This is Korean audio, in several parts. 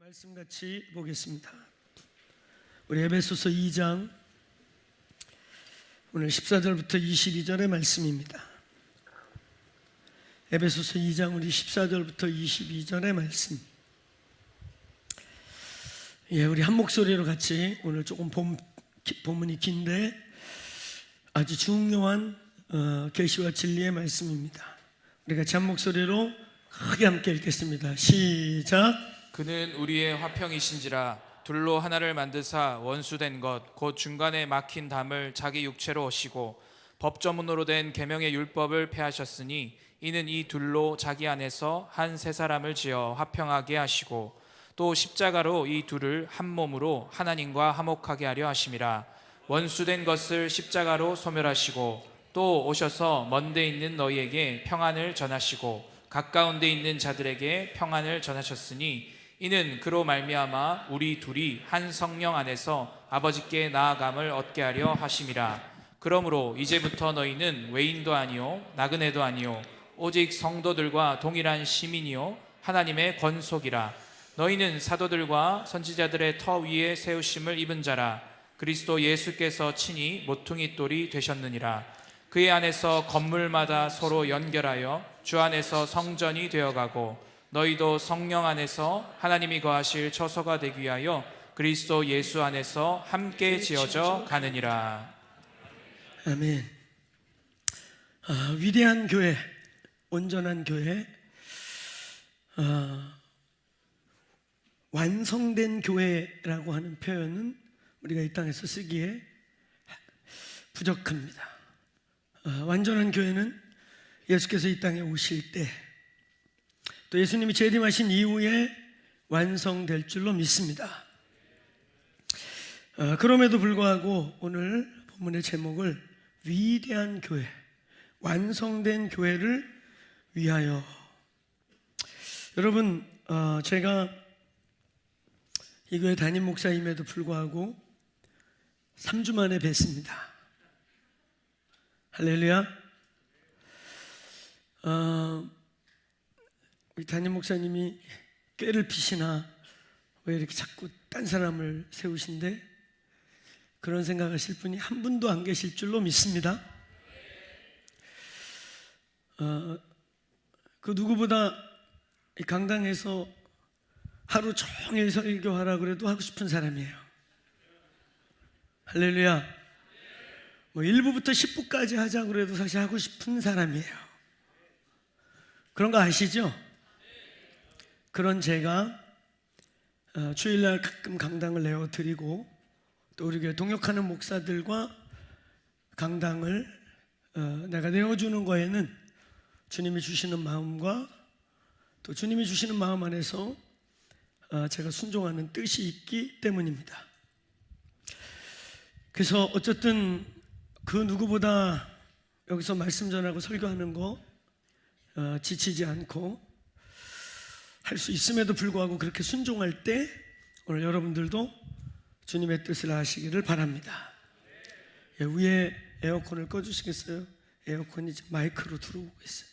말씀 같이 보겠습니다. 우리 에베소서 2장 오늘 14절부터 22절의 말씀입니다. 에베소서 2장 우리 14절부터 22절의 말씀. 우리 한 목소리로 같이 오늘 조금 본문이 긴데 아주 중요한 계시와 진리의 말씀입니다. 우리 같이 한 목소리로 크게 함께 읽겠습니다. 시작. 그는 우리의 화평이신지라 둘로 하나를 만드사 원수된 것 곧 중간에 막힌 담을 자기 육체로 오시고 법조문으로 된 계명의 율법을 폐하셨으니 이는 이 둘로 자기 안에서 한 세 사람을 지어 화평하게 하시고 또 십자가로 이 둘을 한 몸으로 하나님과 화목하게 하려 하심이라. 원수된 것을 십자가로 소멸하시고 또 오셔서 먼 데 있는 너희에게 평안을 전하시고 가까운 데 있는 자들에게 평안을 전하셨으니 이는 그로 말미암아 우리 둘이 한 성령 안에서 아버지께 나아감을 얻게 하려 하심이라. 그러므로 이제부터 너희는 외인도 아니요 나그네도 아니요 오직 성도들과 동일한 시민이요 하나님의 권속이라. 너희는 사도들과 선지자들의 터 위에 세우심을 입은 자라. 그리스도 예수께서 친히 모퉁이 돌이 되셨느니라. 그의 안에서 건물마다 서로 연결하여 주 안에서 성전이 되어가고 너희도 성령 안에서 하나님이 거하실 처소가 되기 위하여 그리스도 예수 안에서 함께 지어져 가느니라. 아멘. 위대한 교회, 온전한 교회, 완성된 교회라고 하는 표현은 우리가 이 땅에서 쓰기에 부족합니다. 완전한 교회는 예수께서 이 땅에 오실 때 또 예수님이 재림하신 이후에 완성될 줄로 믿습니다. 그럼에도 불구하고 오늘 본문의 제목을 위대한 교회, 완성된 교회를 위하여. 여러분, 제가 이 교회 담임 목사임에도 불구하고 3주 만에 뵀습니다. 할렐루야. 우리 담임 목사님이 꾀를 피시나 왜 이렇게 자꾸 딴 사람을 세우신데 그런 생각하실 분이 한 분도 안 계실 줄로 믿습니다. 그 누구보다 이 강당에서 하루 종일 설교하라 그래도 하고 싶은 사람이에요. 할렐루야. 1부부터 10부까지 하자 그래도 사실 하고 싶은 사람이에요. 그런 거 아시죠? 그런 제가 주일날 가끔 강당을 내어드리고 또 우리 교회 동역하는 목사들과 강당을 내가 내어주는 거에는 주님이 주시는 마음과 또 주님이 주시는 마음 안에서 제가 순종하는 뜻이 있기 때문입니다. 그래서 어쨌든 그 누구보다 여기서 말씀 전하고 설교하는 거 지치지 않고 할 수 있음에도 불구하고 그렇게 순종할 때 오늘 여러분들도 주님의 뜻을 아시기를 바랍니다. 위에 에어컨을 꺼주시겠어요? 에어컨이 이제 마이크로 들어오고 있어요.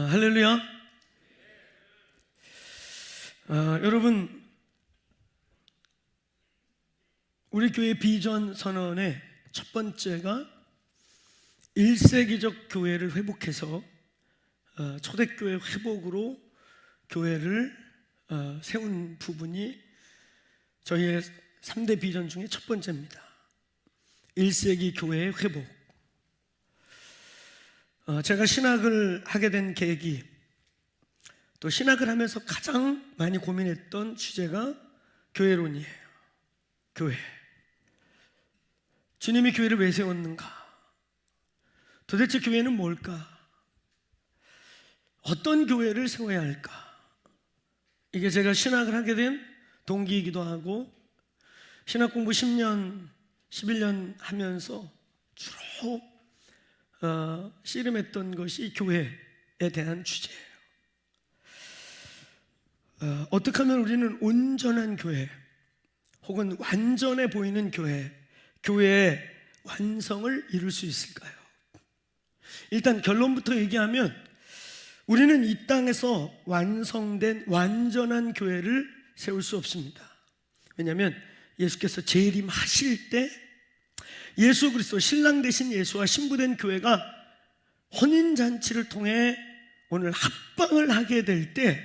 할렐루야. 여러분, 우리 교회 비전 선언의 첫 번째가 1세기적 교회를 회복해서 초대교회 회복으로 교회를 세운 부분이 저희의 3대 비전 중에 첫 번째입니다. 1세기 교회의 회복. 제가 신학을 하게 된 계기, 또 신학을 하면서 가장 많이 고민했던 주제가 교회론이에요. 교회. 주님이 교회를 왜 세웠는가? 도대체 교회는 뭘까? 어떤 교회를 세워야 할까? 이게 제가 신학을 하게 된 동기이기도 하고 신학 공부 10년, 11년 하면서 주로 씨름했던 것이 교회에 대한 주제예요. 어떻게 하면 우리는 온전한 교회 혹은 완전해 보이는 교회의 완성을 이룰 수 있을까요? 일단 결론부터 얘기하면 우리는 이 땅에서 완성된 완전한 교회를 세울 수 없습니다. 왜냐하면 예수께서 재림하실 때 예수 그리스도 신랑 되신 예수와 신부된 교회가 혼인잔치를 통해 오늘 합방을 하게 될 때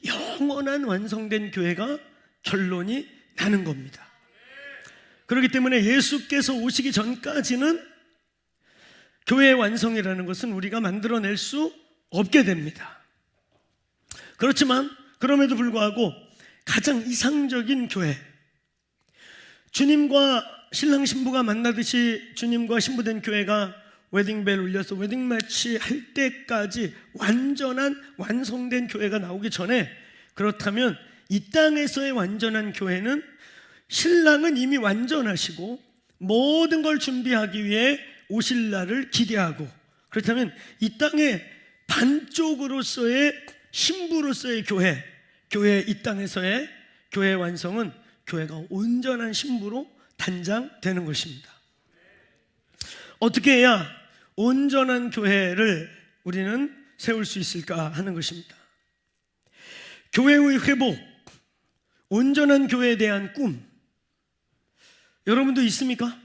영원한 완성된 교회가 결론이 나는 겁니다. 그렇기 때문에 예수께서 오시기 전까지는 교회의 완성이라는 것은 우리가 만들어낼 수 없게 됩니다. 그렇지만 그럼에도 불구하고 가장 이상적인 교회, 주님과 신랑 신부가 만나듯이 주님과 신부된 교회가 웨딩벨 울려서 웨딩 매치 할 때까지 완전한 완성된 교회가 나오기 전에, 그렇다면 이 땅에서의 완전한 교회는 신랑은 이미 완전하시고 모든 걸 준비하기 위해 오실 날을 기대하고, 그렇다면 이 땅의 반쪽으로서의 신부로서의 교회, 이 땅에서의 교회의 완성은 교회가 온전한 신부로 단장되는 것입니다. 어떻게 해야 온전한 교회를 우리는 세울 수 있을까 하는 것입니다. 교회의 회복, 온전한 교회에 대한 꿈, 여러분도 있습니까?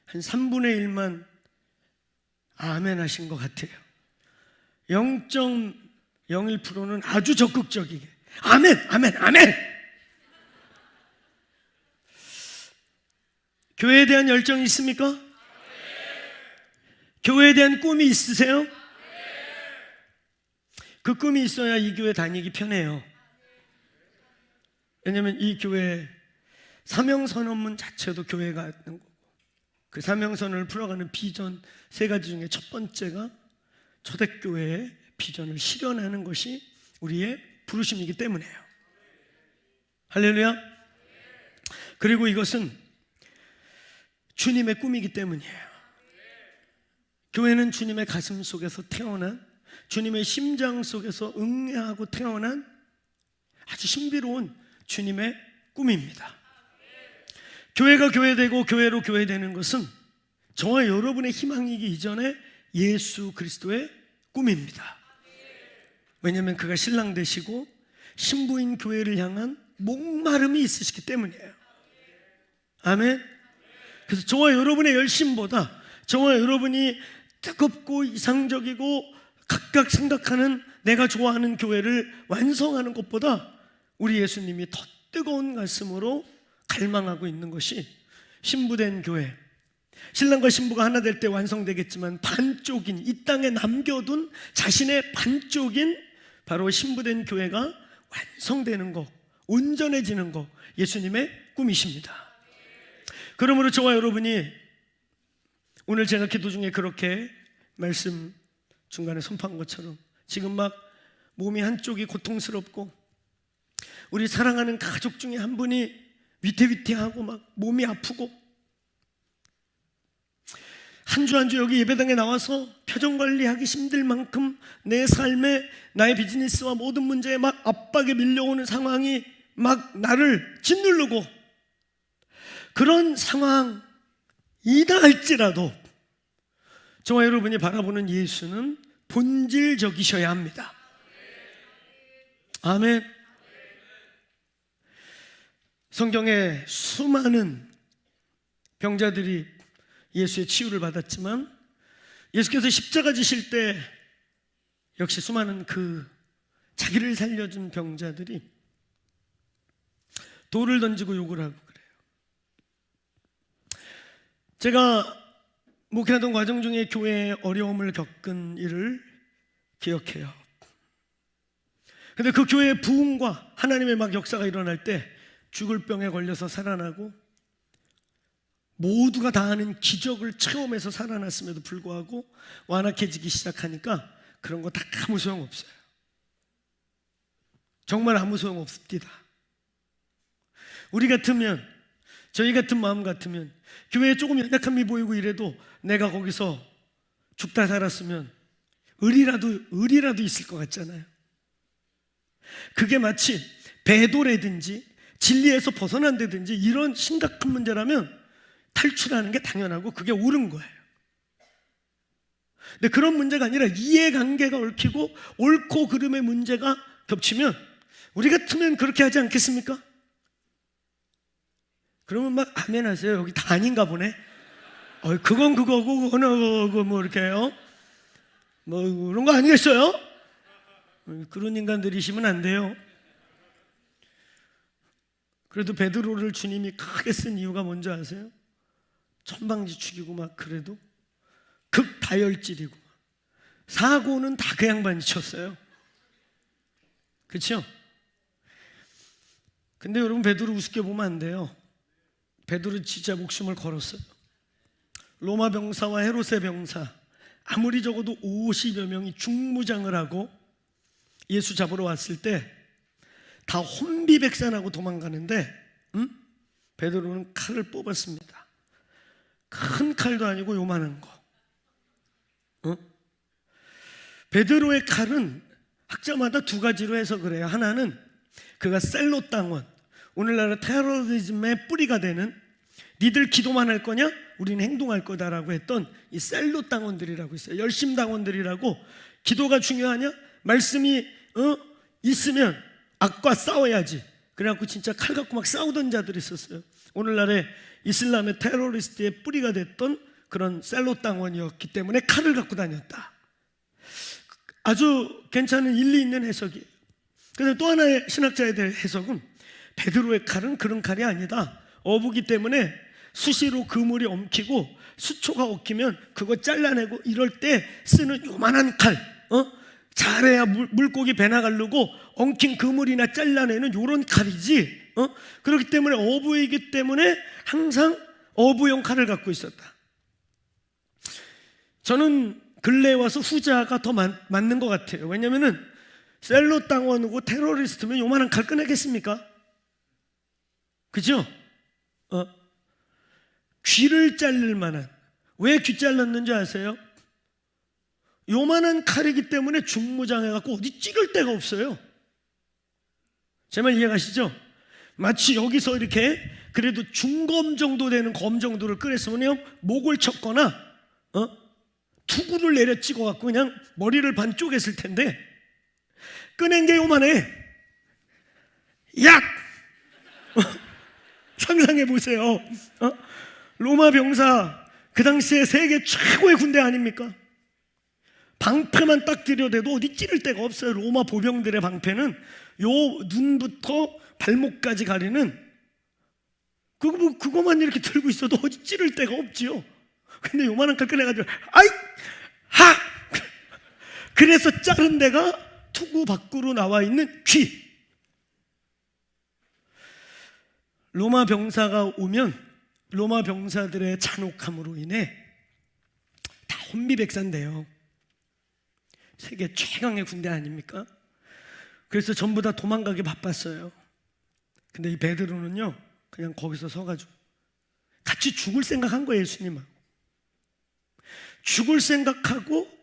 한 3분의 1만 아멘 하신 것 같아요. 0.01%는 아주 적극적이게 아멘, 아멘, 아멘. 교회에 대한 열정이 있습니까? 교회에 대한 꿈이 있으세요? 그 꿈이 있어야 이 교회 다니기 편해요. 왜냐하면 이 교회 사명선언문 자체도 교회가 하는 거고, 그 사명선언을 풀어가는 비전 3가지 중에 첫 번째가 초대교회의 비전을 실현하는 것이 우리의 부르심이기 때문이에요. 할렐루야. 그리고 이것은 주님의 꿈이기 때문이에요. 교회는 주님의 가슴 속에서 태어난, 주님의 심장 속에서 응애하고 태어난 아주 신비로운 주님의 꿈입니다. 교회가 교회되고 교회로 교회되는 것은 저와 여러분의 희망이기 이전에 예수 그리스도의 꿈입니다. 왜냐하면 그가 신랑 되시고 신부인 교회를 향한 목마름이 있으시기 때문이에요. 아멘. 그래서 저와 여러분의 열심보다, 저와 여러분이 뜨겁고 이상적이고 각각 생각하는 내가 좋아하는 교회를 완성하는 것보다 우리 예수님이 더 뜨거운 가슴으로 갈망하고 있는 것이 신부된 교회, 신랑과 신부가 하나 될 때 완성되겠지만 반쪽인, 이 땅에 남겨둔 자신의 반쪽인 바로 신부된 교회가 완성되는 것, 온전해지는 것, 예수님의 꿈이십니다. 그러므로 저와 여러분이 오늘 제가 기도 중에 그렇게 말씀 중간에 선포한 것처럼 지금 막 몸이 한쪽이 고통스럽고 우리 사랑하는 가족 중에 한 분이 위태위태하고 막 몸이 아프고 한 주 한 주 여기 예배당에 나와서 표정 관리하기 힘들 만큼 내 삶에, 나의 비즈니스와 모든 문제에 막 압박에 밀려오는 상황이 막 나를 짓누르고, 그런 상황이다 할지라도 저와 여러분이 바라보는 예수는 본질적이셔야 합니다. 아멘. 성경에 수많은 병자들이 예수의 치유를 받았지만 예수께서 십자가 지실 때 역시 수많은 그 자기를 살려준 병자들이 돌을 던지고 욕을 하고 그래요. 제가 목회하던 과정 중에 교회에 어려움을 겪은 일을 기억해요. 근데 그 교회의 부흥과 하나님의 막 역사가 일어날 때 죽을 병에 걸려서 살아나고 모두가 다 아는 기적을 체험해서 살아났음에도 불구하고 완악해지기 시작하니까 그런 거 다 아무 소용없어요. 정말 아무 소용없습니다. 우리 같으면, 저희 같은 마음 같으면 교회에 조금 연약함이 보이고 이래도 내가 거기서 죽다 살았으면 의리라도 있을 것 같잖아요. 그게 마치 배도라든지 진리에서 벗어난다든지 이런 심각한 문제라면 탈출하는 게 당연하고 그게 옳은 거예요. 근데 그런 문제가 아니라 이해관계가 얽히고 옳고 그름의 문제가 겹치면 우리 같으면 그렇게 하지 않겠습니까? 그러면 막 아멘 하세요. 여기 다 아닌가 보네. 그건 그거고 그거는 그거 뭐 이렇게 해요. 뭐 그런 거 아니겠어요? 그런 인간들이시면 안 돼요. 그래도 베드로를 주님이 크게 쓴 이유가 뭔지 아세요? 천방지축이고 막 그래도 극다혈질이고 사고는 다 그 양반이 쳤어요. 그렇죠? 근데 여러분 베드로 우습게 보면 안 돼요. 베드로 진짜 목숨을 걸었어요. 로마 병사와 헤롯의 병사 아무리 적어도 50여 명이 중무장을 하고 예수 잡으러 왔을 때 다 혼비백산하고 도망가는데 베드로는 칼을 뽑았습니다. 큰 칼도 아니고 요만한 거. 베드로의 칼은 학자마다 두 가지로 해석을 해요. 하나는 그가 셀롯 당원, 오늘날의 테러리즘의 뿌리가 되는 니들 기도만 할 거냐? 우리는 행동할 거다라고 했던 이 셀롯 당원들이라고 있어요. 열심 당원들이라고. 기도가 중요하냐? 말씀이 있으면 악과 싸워야지. 그래갖고 진짜 칼 갖고 막 싸우던 자들이 있었어요. 오늘날의 이슬람의 테러리스트의 뿌리가 됐던 그런 셀롯 당원이었기 때문에 칼을 갖고 다녔다. 아주 괜찮은 일리 있는 해석이에요. 그런데 또 하나의 신학자에 대한 해석은 베드로의 칼은 그런 칼이 아니다. 어부기 때문에 수시로 그물이 엉키고 수초가 엉키면 그거 잘라내고 이럴 때 쓰는 요만한 칼, 잘해야 물고기 배나 가르고 엉킨 그물이나 잘라내는 요런 칼이지. 그렇기 때문에 어부이기 때문에 항상 어부용 칼을 갖고 있었다. 저는 근래에 와서 후자가 더 맞는 것 같아요. 왜냐면은 셀롯 당원이고 테러리스트면 요만한 칼 꺼내겠습니까? 그죠? 귀를 자를 만한, 왜 귀 잘랐는지 아세요? 요만한 칼이기 때문에 중무장해갖고 어디 찌를 데가 없어요. 제 말 이해가시죠? 마치 여기서 이렇게 그래도 중검 정도 되는 검 정도를 꺼냈으면 목을 쳤거나 투구를 내려 찍어갖고 그냥 머리를 반 쪼갰을 텐데 꺼낸 게 요만해. 약! 상상해 보세요. 로마 병사, 그 당시에 세계 최고의 군대 아닙니까? 방패만 딱 들여대도 어디 찌를 데가 없어요. 로마 보병들의 방패는 요 눈부터 발목까지 가리는 그거만 이렇게 들고 있어도 어디 찌를 데가 없지요. 근데 요만한 칼 꺼내가지고 아이! 하! 그래서 자른 데가 투구 밖으로 나와 있는 귀. 로마 병사가 오면 로마 병사들의 잔혹함으로 인해 다 혼비백산돼요. 세계 최강의 군대 아닙니까? 그래서 전부 다 도망가기 바빴어요. 근데 이 베드로는요 그냥 거기서 서가지고 같이 죽을 생각한 거예요. 예수님하고 죽을 생각하고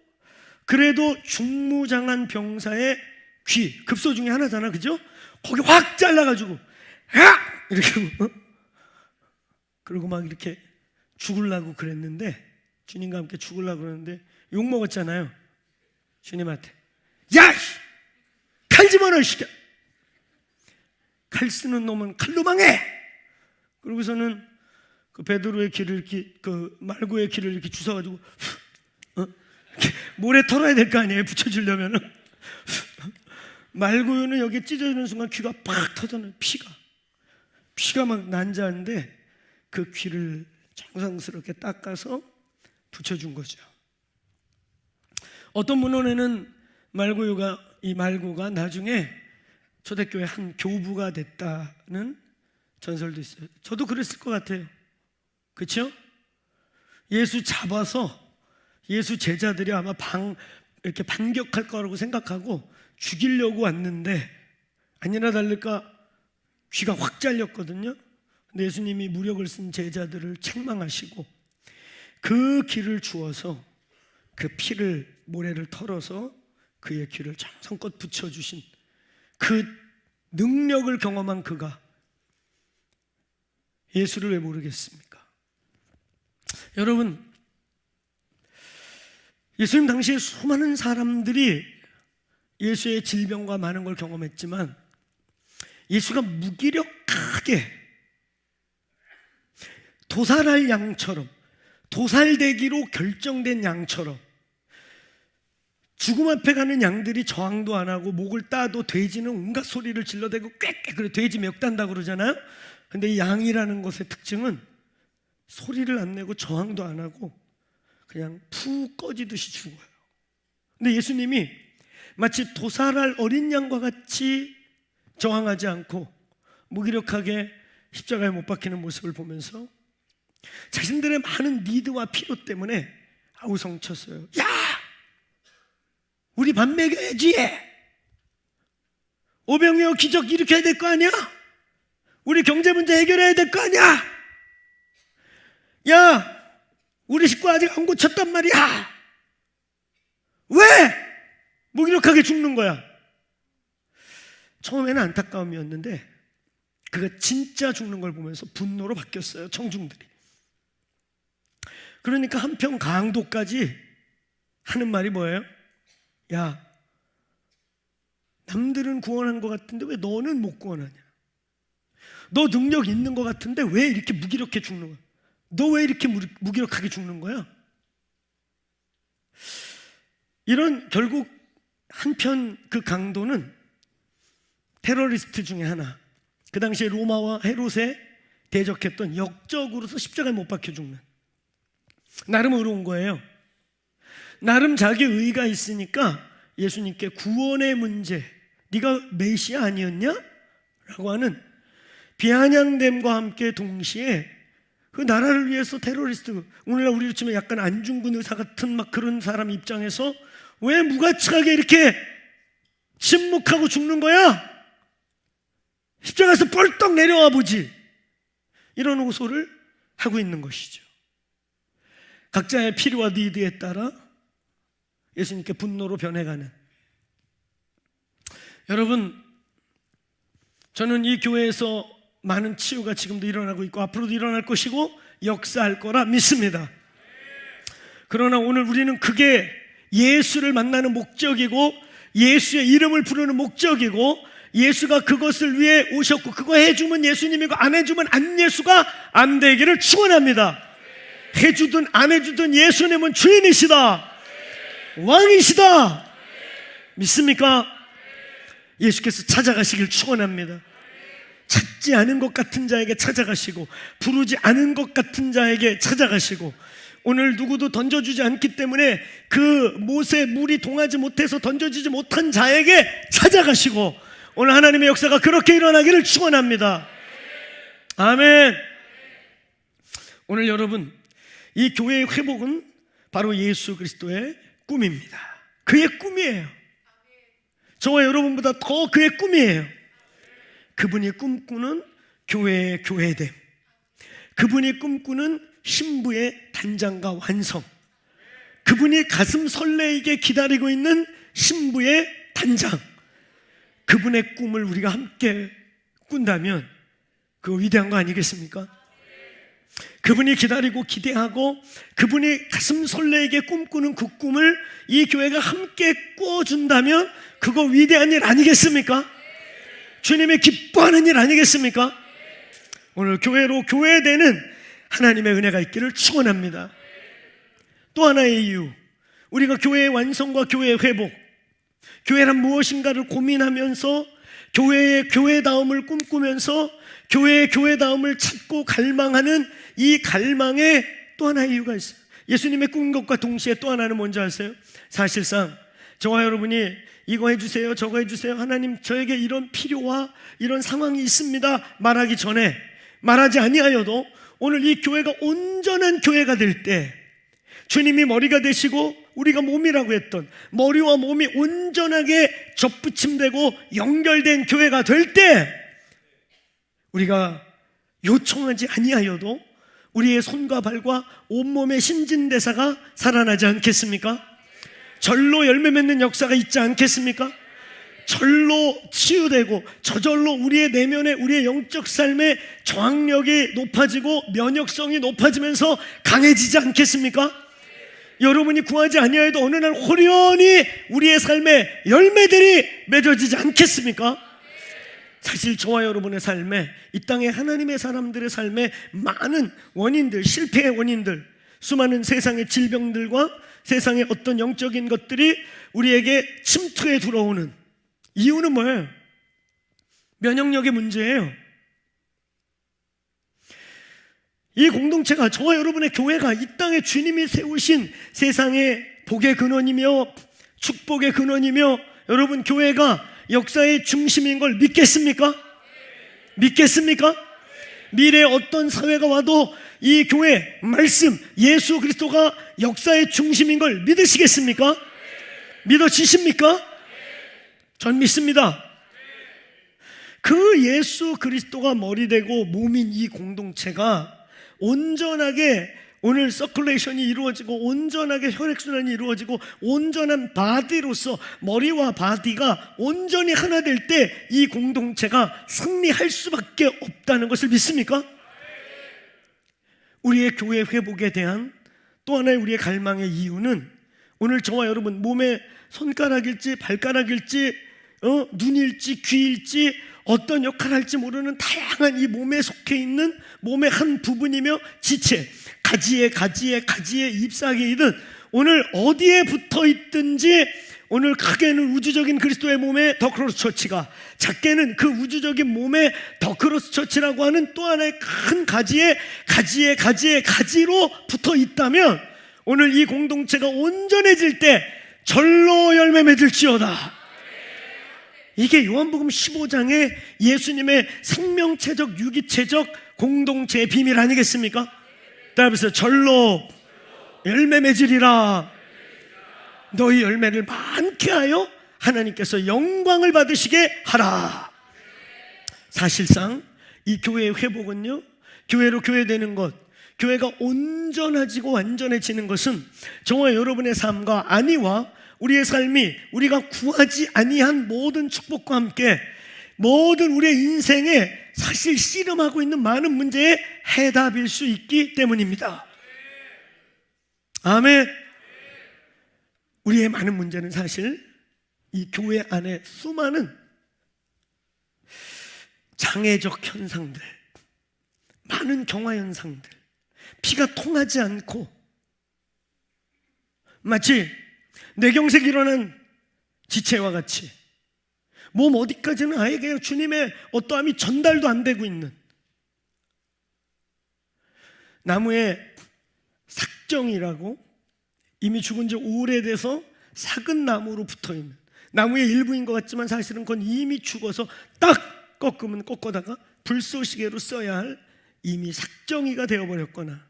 그래도 중무장한 병사의 귀, 급소 중에 하나잖아, 그죠? 거기 확 잘라가지고 이렇게 그리고 막 이렇게 죽으려고 그랬는데 주님과 함께 죽으려고 그러는데 욕 먹었잖아요. 주님한테 야! 칼 집어넣어 시켜. 칼 쓰는 놈은 칼로 망해. 그러고서는 그 베드로의 귀를 이렇게 그 말고의 귀를 이렇게 주워가지고 이렇게 모래 털어야 될 거 아니에요. 붙여주려면은 말고유는 여기에 찢어지는 순간 귀가 팍 터져나요. 피가 막 난자한데 그 귀를 정성스럽게 닦아서 붙여준 거죠. 어떤 문헌에는 이 말고가 나중에 초대교회 한 교부가 됐다는 전설도 있어요. 저도 그랬을 것 같아요. 그렇죠? 예수 잡아서 예수 제자들이 아마 이렇게 반격할 거라고 생각하고 죽이려고 왔는데 아니나 다를까 귀가 확 잘렸거든요. 근데 예수님이 무력을 쓴 제자들을 책망하시고 그 귀를 주어서 그 피를 모래를 털어서 그의 귀를 정성껏 붙여주신 그 능력을 경험한 그가 예수를 왜 모르겠습니까? 여러분, 예수님 당시에 수많은 사람들이 예수의 질병과 많은 걸 경험했지만 예수가 무기력하게 도살할 양처럼, 도살되기로 결정된 양처럼 죽음 앞에 가는 양들이 저항도 안 하고 목을 따도 돼지는 온갖 소리를 질러대고 꽥꽥 그래, 돼지 멱단다고 그러잖아요. 근데 이 양이라는 것의 특징은 소리를 안 내고 저항도 안 하고 그냥 푹 꺼지듯이 죽어요. 근데 예수님이 마치 도살할 어린 양과 같이 저항하지 않고 무기력하게 십자가에 못 박히는 모습을 보면서 자신들의 많은 니드와 필요 때문에 아우성쳤어요. 야! 우리 밥 먹여야지. 오병이어 기적 일으켜야 될 거 아니야? 우리 경제 문제 해결해야 될 거 아니야? 야! 우리 식구 아직 안 고쳤단 말이야. 왜 무기력하게 죽는 거야? 처음에는 안타까움이었는데 그가 진짜 죽는 걸 보면서 분노로 바뀌었어요. 청중들이. 그러니까 한편 강도까지 하는 말이 뭐예요? 야, 남들은 구원한 것 같은데 왜 너는 못 구원하냐? 너 능력 있는 것 같은데 왜 이렇게 무기력해 죽는 거야? 너 왜 이렇게 무기력하게 죽는 거야? 이런 결국 한편 그 강도는 테러리스트 중에 하나, 그 당시에 로마와 헤롯에 대적했던 역적으로서 십자가에 못 박혀 죽는, 나름 의로운 거예요. 나름 자기 의의가 있으니까 예수님께 구원의 문제, 네가 메시아 아니었냐? 라고 하는 비아냥됨과 함께 동시에 그 나라를 위해서 테러리스트, 오늘날 우리로 치면 약간 안중근 의사 같은 막 그런 사람 입장에서 왜 무가치하게 이렇게 침묵하고 죽는 거야? 십자가에서 뻘떡 내려와 보지. 이런 호소를 하고 있는 것이죠. 각자의 필요와 니드에 따라 예수님께 분노로 변해가는, 여러분, 저는 이 교회에서 많은 치유가 지금도 일어나고 있고 앞으로도 일어날 것이고 역사할 거라 믿습니다. 그러나 오늘 우리는 그게 예수를 만나는 목적이고 예수의 이름을 부르는 목적이고 예수가 그것을 위해 오셨고 그거 해주면 예수님이고 안 해주면 안 예수가 안 되기를 축원합니다. 해주든 안 해주든 예수님은 주인이시다, 왕이시다. 믿습니까? 예수께서 찾아가시길 축원합니다. 찾지 않은 것 같은 자에게 찾아가시고 부르지 않은 것 같은 자에게 찾아가시고, 오늘 누구도 던져주지 않기 때문에 그 못에 물이 동하지 못해서 던져지지 못한 자에게 찾아가시고, 오늘 하나님의 역사가 그렇게 일어나기를 축원합니다. 아멘. 오늘 여러분, 이 교회의 회복은 바로 예수 그리스도의 꿈입니다. 그의 꿈이에요. 저와 여러분보다 더 그의 꿈이에요. 그분이 꿈꾸는 교회의 교회됨, 그분이 꿈꾸는 신부의 단장과 완성, 그분이 가슴 설레이게 기다리고 있는 신부의 단장, 그분의 꿈을 우리가 함께 꾼다면 그거 위대한 거 아니겠습니까? 그분이 기다리고 기대하고 그분이 가슴 설레게 꿈꾸는 그 꿈을 이 교회가 함께 꾸어준다면 그거 위대한 일 아니겠습니까? 주님이 기뻐하는 일 아니겠습니까? 오늘 교회로 교회되는 하나님의 은혜가 있기를 축원합니다. 또 하나의 이유, 우리가 교회의 완성과 교회의 회복, 교회란 무엇인가를 고민하면서 교회의 교회다움을 꿈꾸면서 교회의 교회다움을 찾고 갈망하는 이 갈망에 또 하나의 이유가 있어요. 예수님의 꿈인 것과 동시에 또 하나는 뭔지 아세요? 사실상 저와 여러분이 이거 해주세요, 저거 해주세요, 하나님 저에게 이런 필요와 이런 상황이 있습니다 말하기 전에, 말하지 아니하여도 오늘 이 교회가 온전한 교회가 될 때, 주님이 머리가 되시고 우리가 몸이라고 했던 머리와 몸이 온전하게 접붙임되고 연결된 교회가 될 때, 우리가 요청하지 아니하여도 우리의 손과 발과 온몸의 신진대사가 살아나지 않겠습니까? 절로 열매 맺는 역사가 있지 않겠습니까? 절로 치유되고 저절로 우리의 내면에, 우리의 영적 삶의 저항력이 높아지고 면역성이 높아지면서 강해지지 않겠습니까? 여러분이 구하지 아니하여도 어느 날 호련히 우리의 삶에 열매들이 맺어지지 않겠습니까? 사실 저와 여러분의 삶에, 이 땅의 하나님의 사람들의 삶에 많은 원인들, 실패의 원인들, 수많은 세상의 질병들과 세상의 어떤 영적인 것들이 우리에게 침투해 들어오는 이유는 뭐예요? 면역력의 문제예요. 이 공동체가, 저와 여러분의 교회가 이 땅에 주님이 세우신 세상의 복의 근원이며 축복의 근원이며, 여러분 교회가 역사의 중심인 걸 믿겠습니까? 믿겠습니까? 미래에 어떤 사회가 와도 이 교회 말씀, 예수 그리스도가 역사의 중심인 걸 믿으시겠습니까? 믿어지십니까? 전 믿습니다. 그 예수 그리스도가 머리 되고 몸인 이 공동체가 온전하게 오늘 서큘레이션이 이루어지고 온전하게 혈액순환이 이루어지고 온전한 바디로서 머리와 바디가 온전히 하나 될 때 이 공동체가 승리할 수밖에 없다는 것을 믿습니까? 우리의 교회 회복에 대한 또 하나의 우리의 갈망의 이유는, 오늘 저와 여러분 몸에 손가락일지 발가락일지 눈일지 귀일지 어떤 역할을 할지 모르는 다양한 이 몸에 속해 있는 몸의 한 부분이며 지체, 가지에 잎사귀이든 오늘 어디에 붙어 있든지, 오늘 크게는 우주적인 그리스도의 몸에 더 크로스 처치가, 작게는 그 우주적인 몸에 더 크로스 처치라고 하는 또 하나의 큰 가지로 붙어 있다면, 오늘 이 공동체가 온전해질 때 절로 열매 맺을지어다. 이게 요한복음 15장의 예수님의 생명체적 유기체적 공동체의 비밀 아니겠습니까? 따라서 절로 열매 맺으리라. 너희 열매를 많게 하여 하나님께서 영광을 받으시게 하라. 사실상 이 교회의 회복은요, 교회로 교회되는 것, 교회가 온전해지고 완전해지는 것은 저와 여러분의 삶과 안위와 우리의 삶이 우리가 구하지 아니한 모든 축복과 함께 모든 우리의 인생에 사실 씨름하고 있는 많은 문제의 해답일 수 있기 때문입니다. 아멘. 우리의 많은 문제는 사실 이 교회 안에 수많은 장애적 현상들, 많은 경화 현상들, 피가 통하지 않고 마치 뇌경색이 일어난 지체와 같이 몸 어디까지는 아예 그냥 주님의 어떠함이 전달도 안 되고 있는, 나무에 삭정이라고 이미 죽은 지 오래돼서 삭은 나무로 붙어있는, 나무의 일부인 것 같지만 사실은 그건 이미 죽어서 딱 꺾다가 불쏘시개로 써야 할 이미 삭정이가 되어버렸거나,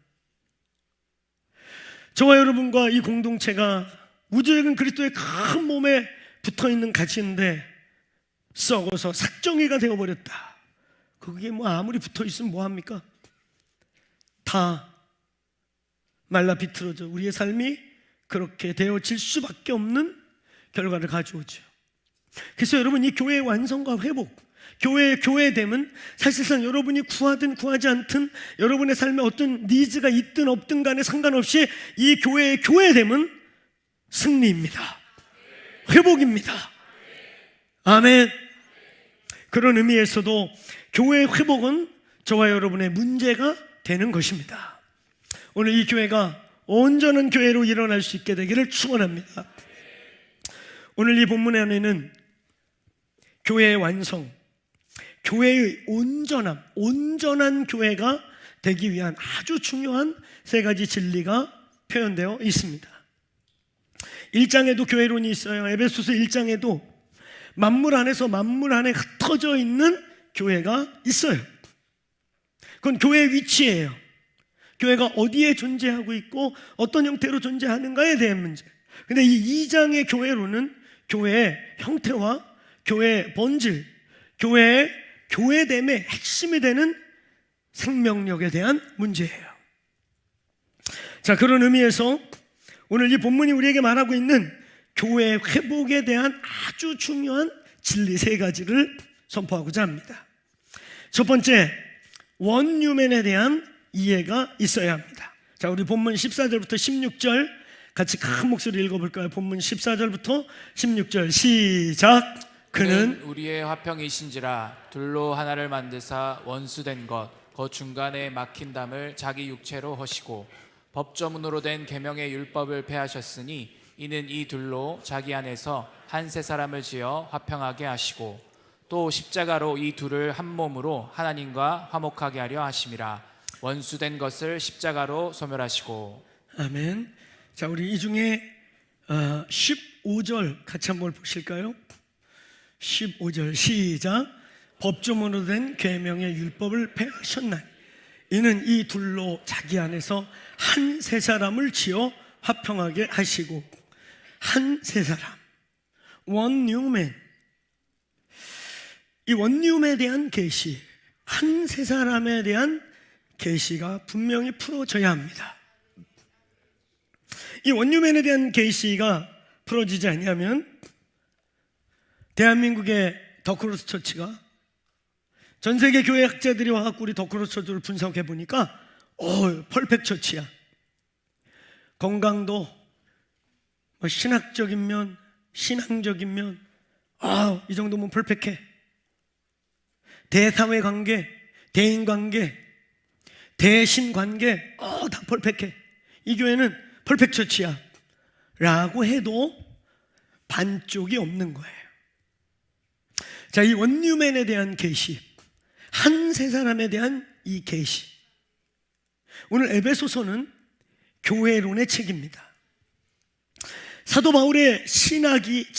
저와 여러분과 이 공동체가 우주적인 그리스도의 큰 몸에 붙어있는 가지인데 썩어서 삭정이가 되어버렸다. 그게 뭐 아무리 붙어있으면 뭐합니까? 다 말라 비틀어져 우리의 삶이 그렇게 되어질 수밖에 없는 결과를 가져오죠. 그래서 여러분, 이 교회의 완성과 회복, 교회됨은 사실상 여러분이 구하든 구하지 않든, 여러분의 삶에 어떤 니즈가 있든 없든 간에 상관없이 이 교회의 교회됨은 승리입니다. 회복입니다. 아멘. 그런 의미에서도 교회의 회복은 저와 여러분의 문제가 되는 것입니다. 오늘 이 교회가 온전한 교회로 일어날 수 있게 되기를 축원합니다. 오늘 이 본문 안에는 교회의 완성, 교회의 온전한 교회가 되기 위한 아주 중요한 세 가지 진리가 표현되어 있습니다. 1장에도 교회론이 있어요. 에베소서 1장에도 만물 안에서 만물 안에 흩어져 있는 교회가 있어요. 그건 교회의 위치예요. 교회가 어디에 존재하고 있고 어떤 형태로 존재하는가에 대한 문제. 근데 이 2장의 교회론은 교회의 형태와 교회의 본질, 교회의 교회됨의 핵심이 되는 생명력에 대한 문제예요. 자, 그런 의미에서 오늘 이 본문이 우리에게 말하고 있는 교회의 회복에 대한 아주 중요한 진리 세 가지를 선포하고자 합니다. 첫 번째, 원유맨에 대한 이해가 있어야 합니다. 자, 우리 본문 14절부터 16절 같이 큰 목소리 읽어볼까요? 본문 14절부터 16절 시작. 그는 우리의 화평이신지라 둘로 하나를 만드사 원수된 것 그 중간에 막힌 담을 자기 육체로 허시고 법조문으로 된 계명의 율법을 폐하셨으니 이는 이 둘로 자기 안에서 한 세 사람을 지어 화평하게 하시고 또 십자가로 이 둘을 한 몸으로 하나님과 화목하게 하려 하심이라. 원수된 것을 십자가로 소멸하시고. 아멘. 자, 우리 이 중에 15절 같이 한번 보실까요? 15절 시작. 법조문으로 된 계명의 율법을 폐하셨나니 이는 이 둘로 자기 안에서 한 세 사람을 지어 화평하게 하시고. 한 세 사람, 원 뉴맨. 이 원뉴맨에 대한 계시, 한 세 사람에 대한 계시가 분명히 풀어져야 합니다. 이 원뉴맨에 대한 계시가 풀어지지 않으면 대한민국의 더크로스 처치가 전 세계 교회 학자들이 와갖고 우리 더크로스 처치를 분석해 보니까 펄펙트 처치야. 건강도 신학적인 면, 신앙적인 면, 이 정도면 펄펙해. 대사회 관계, 대인 관계, 대신 관계, 다 펄펙해. 이 교회는 펄펙트 처치야 라고 해도 반쪽이 없는 거예요. 자, 이 원뉴맨에 대한 계시, 한 세 사람에 대한 이 계시. 오늘 에베소서는 교회론의 책입니다. 사도 바울의 신학이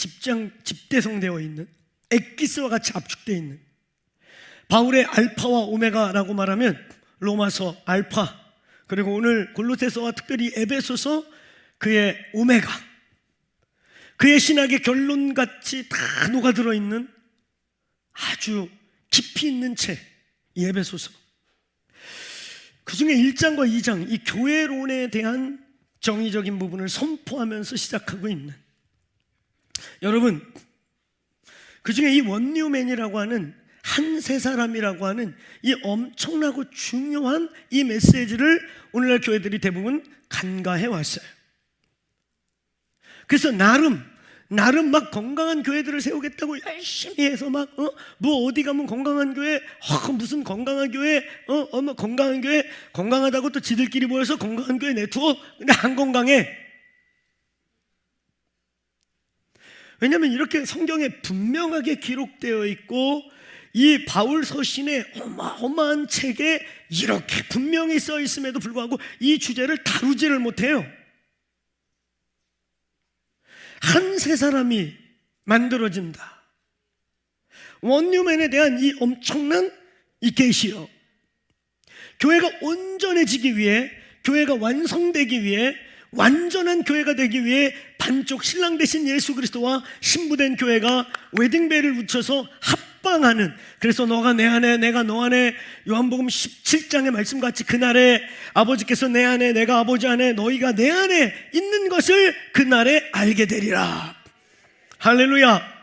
집대성되어 있는, 엑기스와 같이 압축되어 있는, 바울의 알파와 오메가라고 말하면 로마서 알파, 그리고 오늘 골로새서와 특별히 에베소서 그의 오메가, 그의 신학의 결론같이 다 녹아들어 있는 아주 깊이 있는 책, 이 에베소서. 그 중에 1장과 2장, 이 교회론에 대한 정의적인 부분을 선포하면서 시작하고 있는, 여러분, 그 중에 이 원뉴맨이라고 하는 한 세 사람이라고 하는 이 엄청나고 중요한 이 메시지를 오늘날 교회들이 대부분 간과해 왔어요. 그래서 나름 막 건강한 교회들을 세우겠다고 열심히 해서 막 뭐 어디 가면 건강한 교회, 무슨 건강한 교회, 건강한 교회, 건강하다고 또 지들끼리 모여서 건강한 교회 내투어. 근데 안 건강해. 왜냐하면 이렇게 성경에 분명하게 기록되어 있고 이 바울 서신의 어마어마한 책에 이렇게 분명히 써 있음에도 불구하고 이 주제를 다루지를 못해요. 한 세 사람이 만들어진다. 원뉴맨에 대한 이 엄청난 이 계시요. 교회가 온전해지기 위해, 교회가 완성되기 위해, 완전한 교회가 되기 위해 반쪽 신랑 되신 예수 그리스도와 신부된 교회가 웨딩벨을 붙여서 합방하는, 그래서 너가 내 안에 내가 너 안에, 요한복음 17장의 말씀같이 그날에 아버지께서 내 안에 내가 아버지 안에 너희가 내 안에 있는 것을 그날에 알게 되리라. 할렐루야.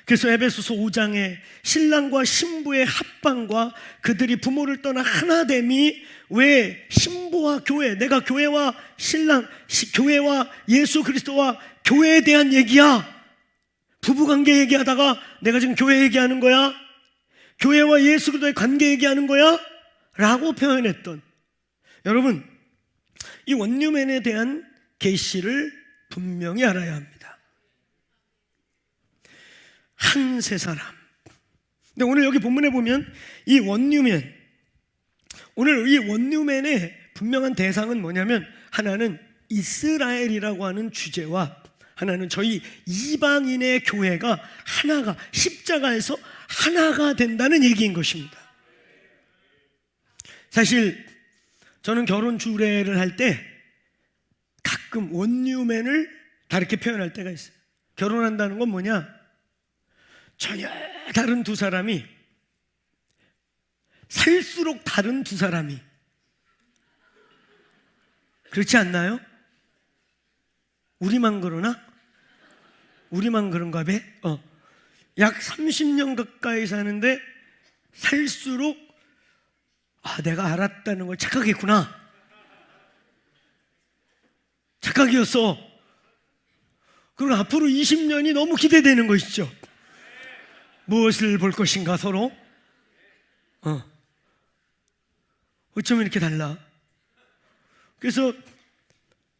그래서 에베소서 5장에 신랑과 신부의 합방과 그들이 부모를 떠나 하나됨이 왜 신부와 교회, 내가 교회와 신랑, 교회와 예수 그리스도와 교회에 대한 얘기야. 부부관계 얘기하다가 내가 지금 교회 얘기하는 거야? 교회와 예수 그리스도의 관계 얘기하는 거야? 라고 표현했던, 여러분, 이 원뉴맨에 대한 계시를 분명히 알아야 합니다. 한 세 사람. 근데 오늘 여기 본문에 보면 이 원뉴맨, 오늘 이 원뉴맨의 분명한 대상은 뭐냐면, 하나는 이스라엘이라고 하는 주제와 하나는 저희 이방인의 교회가 하나가, 십자가에서 하나가 된다는 얘기인 것입니다. 사실 저는 결혼 주례를 할 때 가끔 원뉴맨을 다르게 표현할 때가 있어요. 결혼한다는 건 뭐냐? 전혀 다른 두 사람이, 살수록 다른 두 사람이, 그렇지 않나요? 우리만 그러나? 우리만 그런가 봐? 약 30년 가까이 사는데 살수록 내가 알았다는 걸 착각했구나. 착각이었어. 그리고 앞으로 20년이 너무 기대되는 것이죠. 무엇을 볼 것인가 서로? 어쩌면 이렇게 달라. 그래서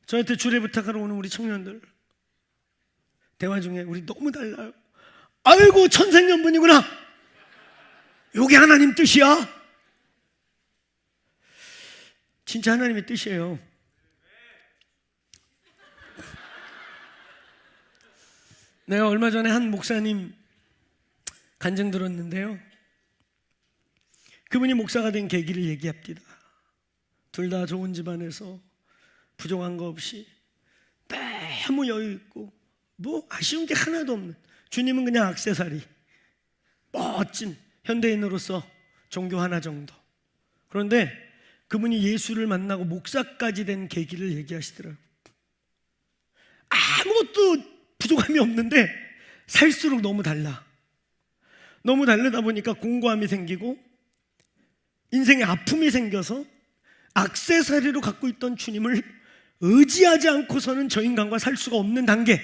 저한테 주례 부탁하러 오는 우리 청년들 대화 중에 우리 너무 달라요. 아이고 천생연분이구나. 요게 하나님 뜻이야. 진짜 하나님의 뜻이에요. 내가 얼마 전에 한 목사님 간증 들었는데요, 그분이 목사가 된 계기를 얘기합니다. 둘 다 좋은 집안에서 부족한 거 없이 너무 여유 있고 뭐 아쉬운 게 하나도 없는, 주님은 그냥 액세서리, 멋진 현대인으로서 종교 하나 정도. 그런데 그분이 예수를 만나고 목사까지 된 계기를 얘기하시더라고요. 아무것도 부족함이 없는데 살수록 너무 달라. 너무 다르다 보니까 공고함이 생기고 인생에 아픔이 생겨서 액세서리로 갖고 있던 주님을 의지하지 않고서는 저 인간과 살 수가 없는 단계.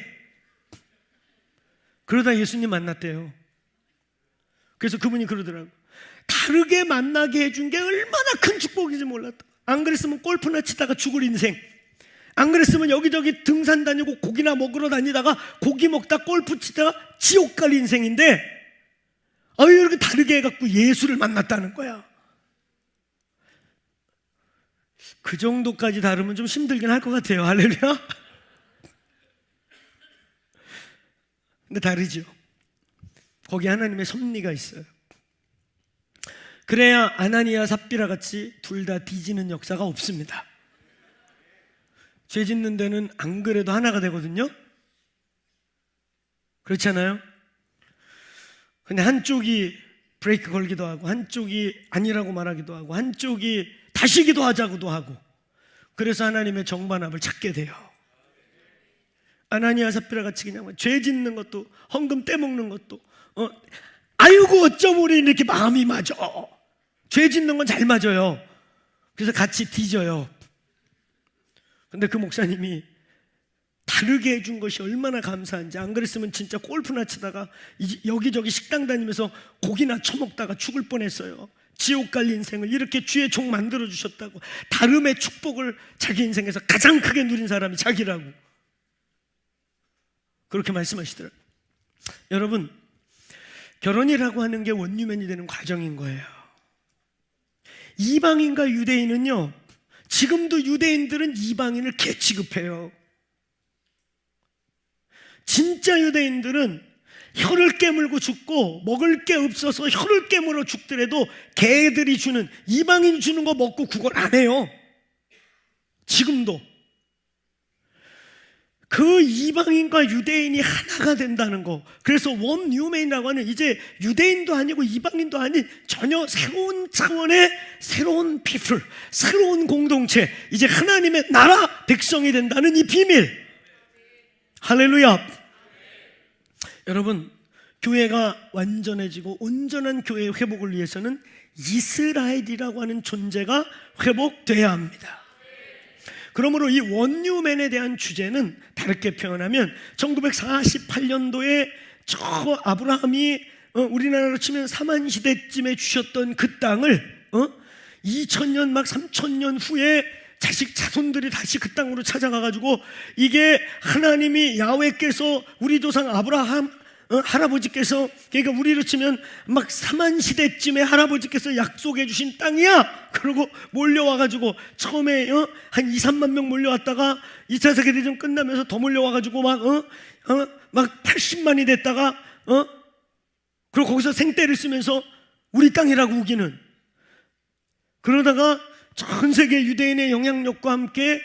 그러다 예수님 만났대요. 그래서 그분이 그러더라고요. 다르게 만나게 해준 게 얼마나 큰 축복인지 몰랐다. 안 그랬으면 골프나 치다가 죽을 인생, 안 그랬으면 여기저기 등산 다니고 고기나 먹으러 다니다가 고기 먹다 골프 치다가 지옥 갈 인생인데, 이렇게 다르게 해갖고 예수를 만났다는 거야. 그 정도까지 다르면 좀 힘들긴 할 것 같아요. 할렐루야. 근데 다르죠. 거기 하나님의 섭리가 있어요. 그래야 아나니아 삽비라 같이 둘 다 뒤지는 역사가 없습니다. 죄 짓는 데는 안 그래도 하나가 되거든요. 그렇지 않아요? 근데 한쪽이 브레이크 걸기도 하고, 한쪽이 아니라고 말하기도 하고, 한쪽이 다시 기도하자고도 하고, 그래서 하나님의 정반합을 찾게 돼요. 아나니아 삽비라 같이 그냥 죄 짓는 것도, 헌금 떼먹는 것도, 아이고 어쩜 우리 이렇게 마음이 맞아. 죄 짓는 건 잘 맞아요. 그래서 같이 뒤져요. 근데 그 목사님이 다르게 해준 것이 얼마나 감사한지, 안 그랬으면 진짜 골프나 치다가 여기저기 식당 다니면서 고기나 처먹다가 죽을 뻔했어요. 지옥 갈 인생을 이렇게 주의 종 만들어주셨다고, 다름의 축복을 자기 인생에서 가장 크게 누린 사람이 자기라고 그렇게 말씀하시더라고요. 여러분, 결혼이라고 하는 게 원유맨이 되는 과정인 거예요. 이방인과 유대인은요, 지금도 유대인들은 이방인을 개 취급해요. 진짜 유대인들은 혀를 깨물고 죽고 먹을 게 없어서 혀를 깨물어 죽더라도 개들이 주는, 이방인이 주는 거 먹고 구걸 안 해요. 지금도. 그 이방인과 유대인이 하나가 된다는 거. 그래서 원뉴맨이라고 하는, 이제 유대인도 아니고 이방인도 아닌 전혀 새로운 차원의 새로운 피플, 새로운 공동체, 이제 하나님의 나라 백성이 된다는 이 비밀. 할렐루야. 여러분, 교회가 완전해지고 온전한 교회의 회복을 위해서는 이스라엘이라고 하는 존재가 회복돼야 합니다. 그러므로 이 원유맨에 대한 주제는 다르게 표현하면 1948년도에 저 아브라함이 우리나라로 치면 사만시대쯤에 주셨던 그 땅을 2000년 막 3000년 후에 자식 자손들이 다시 그 땅으로 찾아가가지고, 이게 하나님이 야훼께서 우리 조상 아브라함 할아버지께서, 그러니까 우리로 치면 막 사만시대쯤에 할아버지께서 약속해 주신 땅이야. 그러고 몰려와가지고 처음에 한 2, 3만 명 몰려왔다가 2차 세계대전 끝나면서 더 몰려와가지고 막 80만이 됐다가 그리고 거기서 생떼를 쓰면서 우리 땅이라고 우기는, 그러다가 전 세계 유대인의 영향력과 함께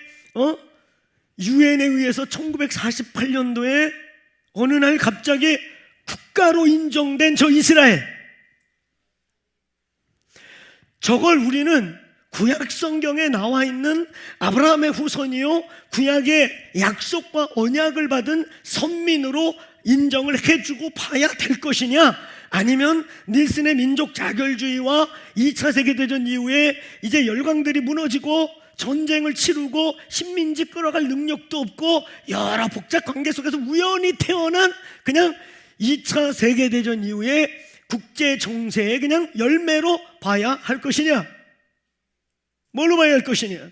유엔에 의해서 1948년도에 어느 날 갑자기 국가로 인정된 저 이스라엘, 저걸 우리는 구약 성경에 나와 있는 아브라함의 후손이요, 구약의 약속과 언약을 받은 선민으로 인정을 해주고 봐야 될 것이냐, 아니면 닐슨의 민족 자결주의와 2차 세계대전 이후에 이제 열강들이 무너지고 전쟁을 치르고 식민지 끌어갈 능력도 없고 여러 복잡 관계 속에서 우연히 태어난 그냥 2차 세계대전 이후에 국제 정세의 그냥 열매로 봐야 할 것이냐? 뭘로 봐야 할 것이냐?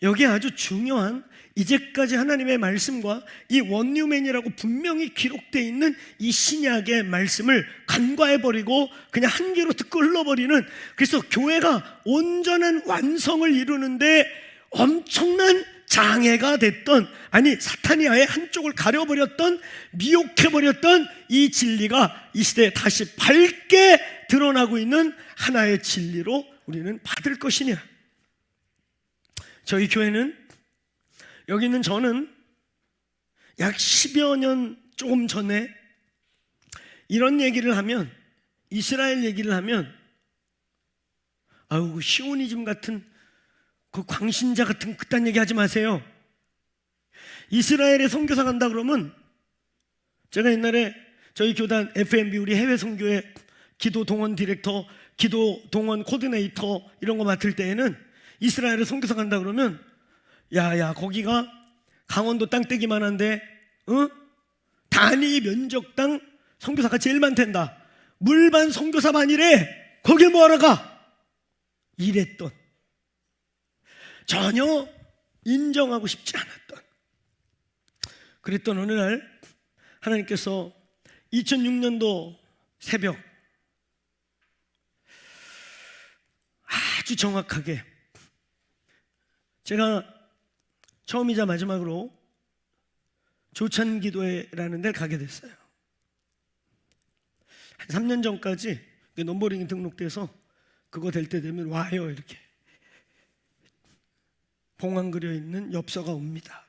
여기 아주 중요한 이제까지 하나님의 말씀과 이 원뉴맨이라고 분명히 기록되어 있는 이 신약의 말씀을 간과해버리고 그냥 한 귀로 듣고 흘러버리는, 그래서 교회가 온전한 완성을 이루는데 엄청난 장애가 됐던, 아니 사탄이 아예 한쪽을 가려버렸던, 미혹해버렸던 이 진리가 이 시대에 다시 밝게 드러나고 있는 하나의 진리로 우리는 받을 것이냐? 저희 교회는, 여기 있는 저는 약 10여 년 조금 전에 이런 얘기를 하면, 이스라엘 얘기를 하면 아우 시오니즘 같은 그 광신자 같은 그딴 얘기 하지 마세요. 이스라엘에 선교사 간다 그러면, 제가 옛날에 저희 교단 FMB 우리 해외 선교회 기도 동원 디렉터, 기도 동원 코디네이터 이런 거 맡을 때에는 이스라엘에 선교사 간다 그러면 야야 거기가 강원도 땅떼기만 한데 단위 면적당 선교사가 제일 많댄다. 물반 선교사반이래. 거길 뭐하러 가? 이랬던, 전혀 인정하고 싶지 않았던, 그랬던 어느 날 하나님께서 2006년도 새벽 아주 정확하게, 제가 처음이자 마지막으로 조찬기도회라는 데를 가게 됐어요. 한 3년 전까지 넘버링이 등록돼서 그거 될 때 되면 와요 이렇게 봉황 그려 있는 엽서가 옵니다.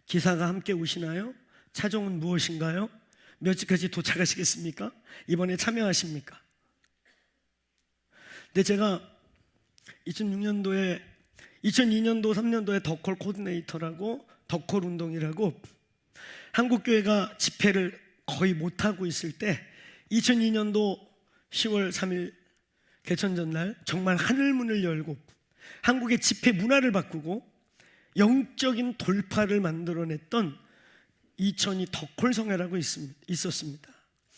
기사가 함께 오시나요? 차종은 무엇인가요? 몇 시까지 도착하시겠습니까? 이번에 참여하십니까? 근데 제가 2002년도 3년도에 더콜 코디네이터라고, 더콜 운동이라고 한국교회가 집회를 거의 못하고 있을 때 2002년도 10월 3일 개천전날 정말 하늘문을 열고 한국의 집회 문화를 바꾸고 영적인 돌파를 만들어냈던 2002 더콜 성회라고 있었습니다.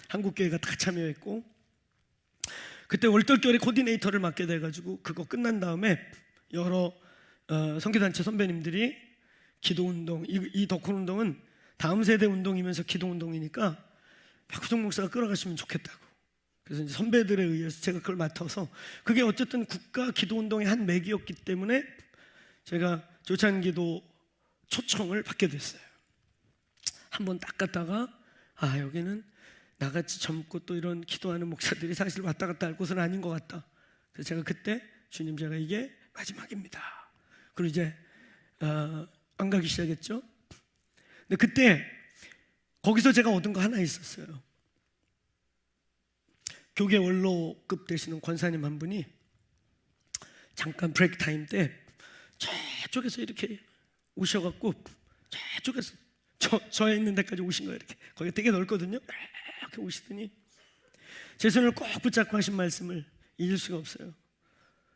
한국교회가 다 참여했고, 그때 월떨결에 코디네이터를 맡게 돼가지고 그거 끝난 다음에 여러 선교단체 선배님들이 기도운동, 이 더콜 운동은 다음 세대 운동이면서 기도운동이니까 박구정 목사가 끌어가시면 좋겠다고, 그래서 이제 선배들에 의해서 제가 그걸 맡아서, 그게 어쨌든 국가 기도운동의 한 맥이었기 때문에 제가 조찬기도 초청을 받게 됐어요. 한번 딱 갔다가 여기는 나같이 젊고 또 이런 기도하는 목사들이 사실 왔다 갔다 할 곳은 아닌 것 같다. 그래서 제가 그때 주님, 제가 이게 마지막입니다. 그리고 이제 안 가기 시작했죠. 근데 그때 거기서 제가 얻은 거 하나 있었어요. 교계 원로급 되시는 권사님 한 분이 잠깐 브레이크 타임 때 저쪽에서 이렇게 오셔갖고 저쪽에서 저 있는 데까지 오신 거예요. 이렇게 거기가 되게 넓거든요. 이렇게 오시더니 제 손을 꼭 붙잡고 하신 말씀을 잊을 수가 없어요.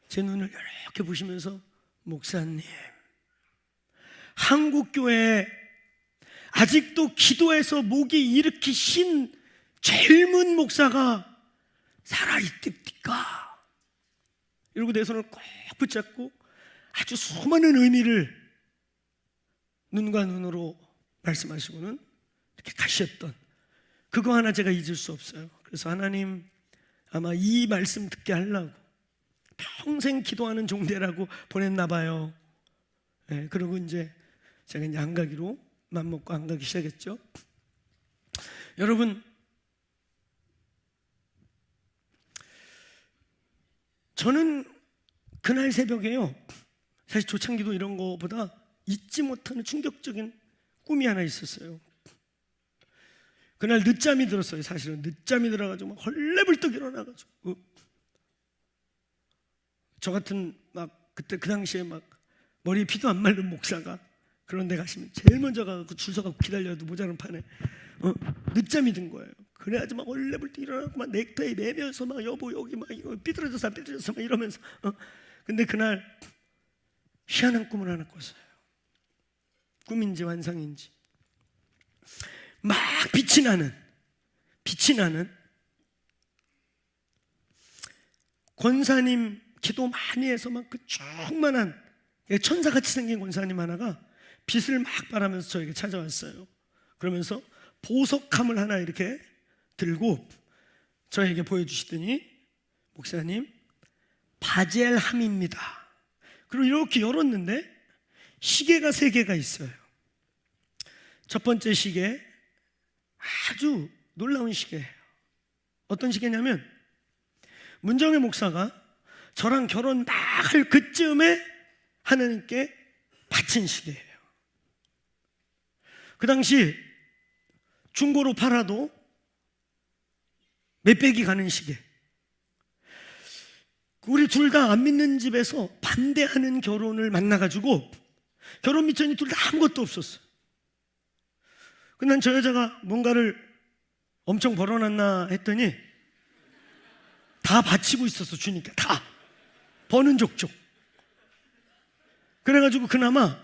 제 눈을 이렇게 보시면서, 목사님, 한국교회에 아직도 기도해서 목이 이렇게 쉰 젊은 목사가 살아있답니까? 이러고 내 손을 꼭 붙잡고 아주 수많은 의미를 눈과 눈으로 말씀하시고는 이렇게 가셨던, 그거 하나 제가 잊을 수 없어요. 그래서 하나님 아마 이 말씀 듣게 하려고 평생 기도하는 종대라고 보냈나 봐요. 네, 그리고 이제 제가 이제 안 가기로 맘먹고 안 가기 시작했죠. 여러분, 저는 그날 새벽에요, 사실 조창기도 이런 거보다 잊지 못하는 충격적인 꿈이 하나 있었어요. 그날 늦잠이 들었어요. 사실은 늦잠이 들어가지고 막 헐레벌떡 일어나가지고, 저 같은 막 그때 그 당시에 막 머리에 피도 안 마른 목사가 그런 데 가시면 제일 먼저 가서 줄 서가고 기다려도 모자란 판에 늦잠이 든 거예요. 그래야지 막 얼레벌떡 일어나고 막 넥타이 매면서 막 여보 여기 막 이거 삐뚤어져서 안 삐뚤어져서 막 이러면서 근데 그날 희한한 꿈을 하나 꿨어요. 꿈인지 환상인지 막 빛이 나는 권사님 기도 많이 해서 막 그 충만한 천사같이 생긴 권사님 하나가 빛을 막 발하면서 저에게 찾아왔어요. 그러면서 보석함을 하나 이렇게 들고 저에게 보여주시더니 목사님 바젤함입니다. 그리고 이렇게 열었는데 시계가 3개가 있어요. 첫 번째 시계 아주 놀라운 시계예요. 어떤 시계냐면 문정혜 목사가 저랑 결혼 막 할 그쯤에 하나님께 바친 시계예요. 그 당시 중고로 팔아도 몇백이 가는 시계. 우리 둘 다 안 믿는 집에서 반대하는 결혼을 만나가지고 결혼 미천이 둘 다 아무것도 없었어. 난 저 여자가 뭔가를 엄청 벌어놨나 했더니 다 바치고 있었어. 주니까 다 버는 족족. 그래가지고 그나마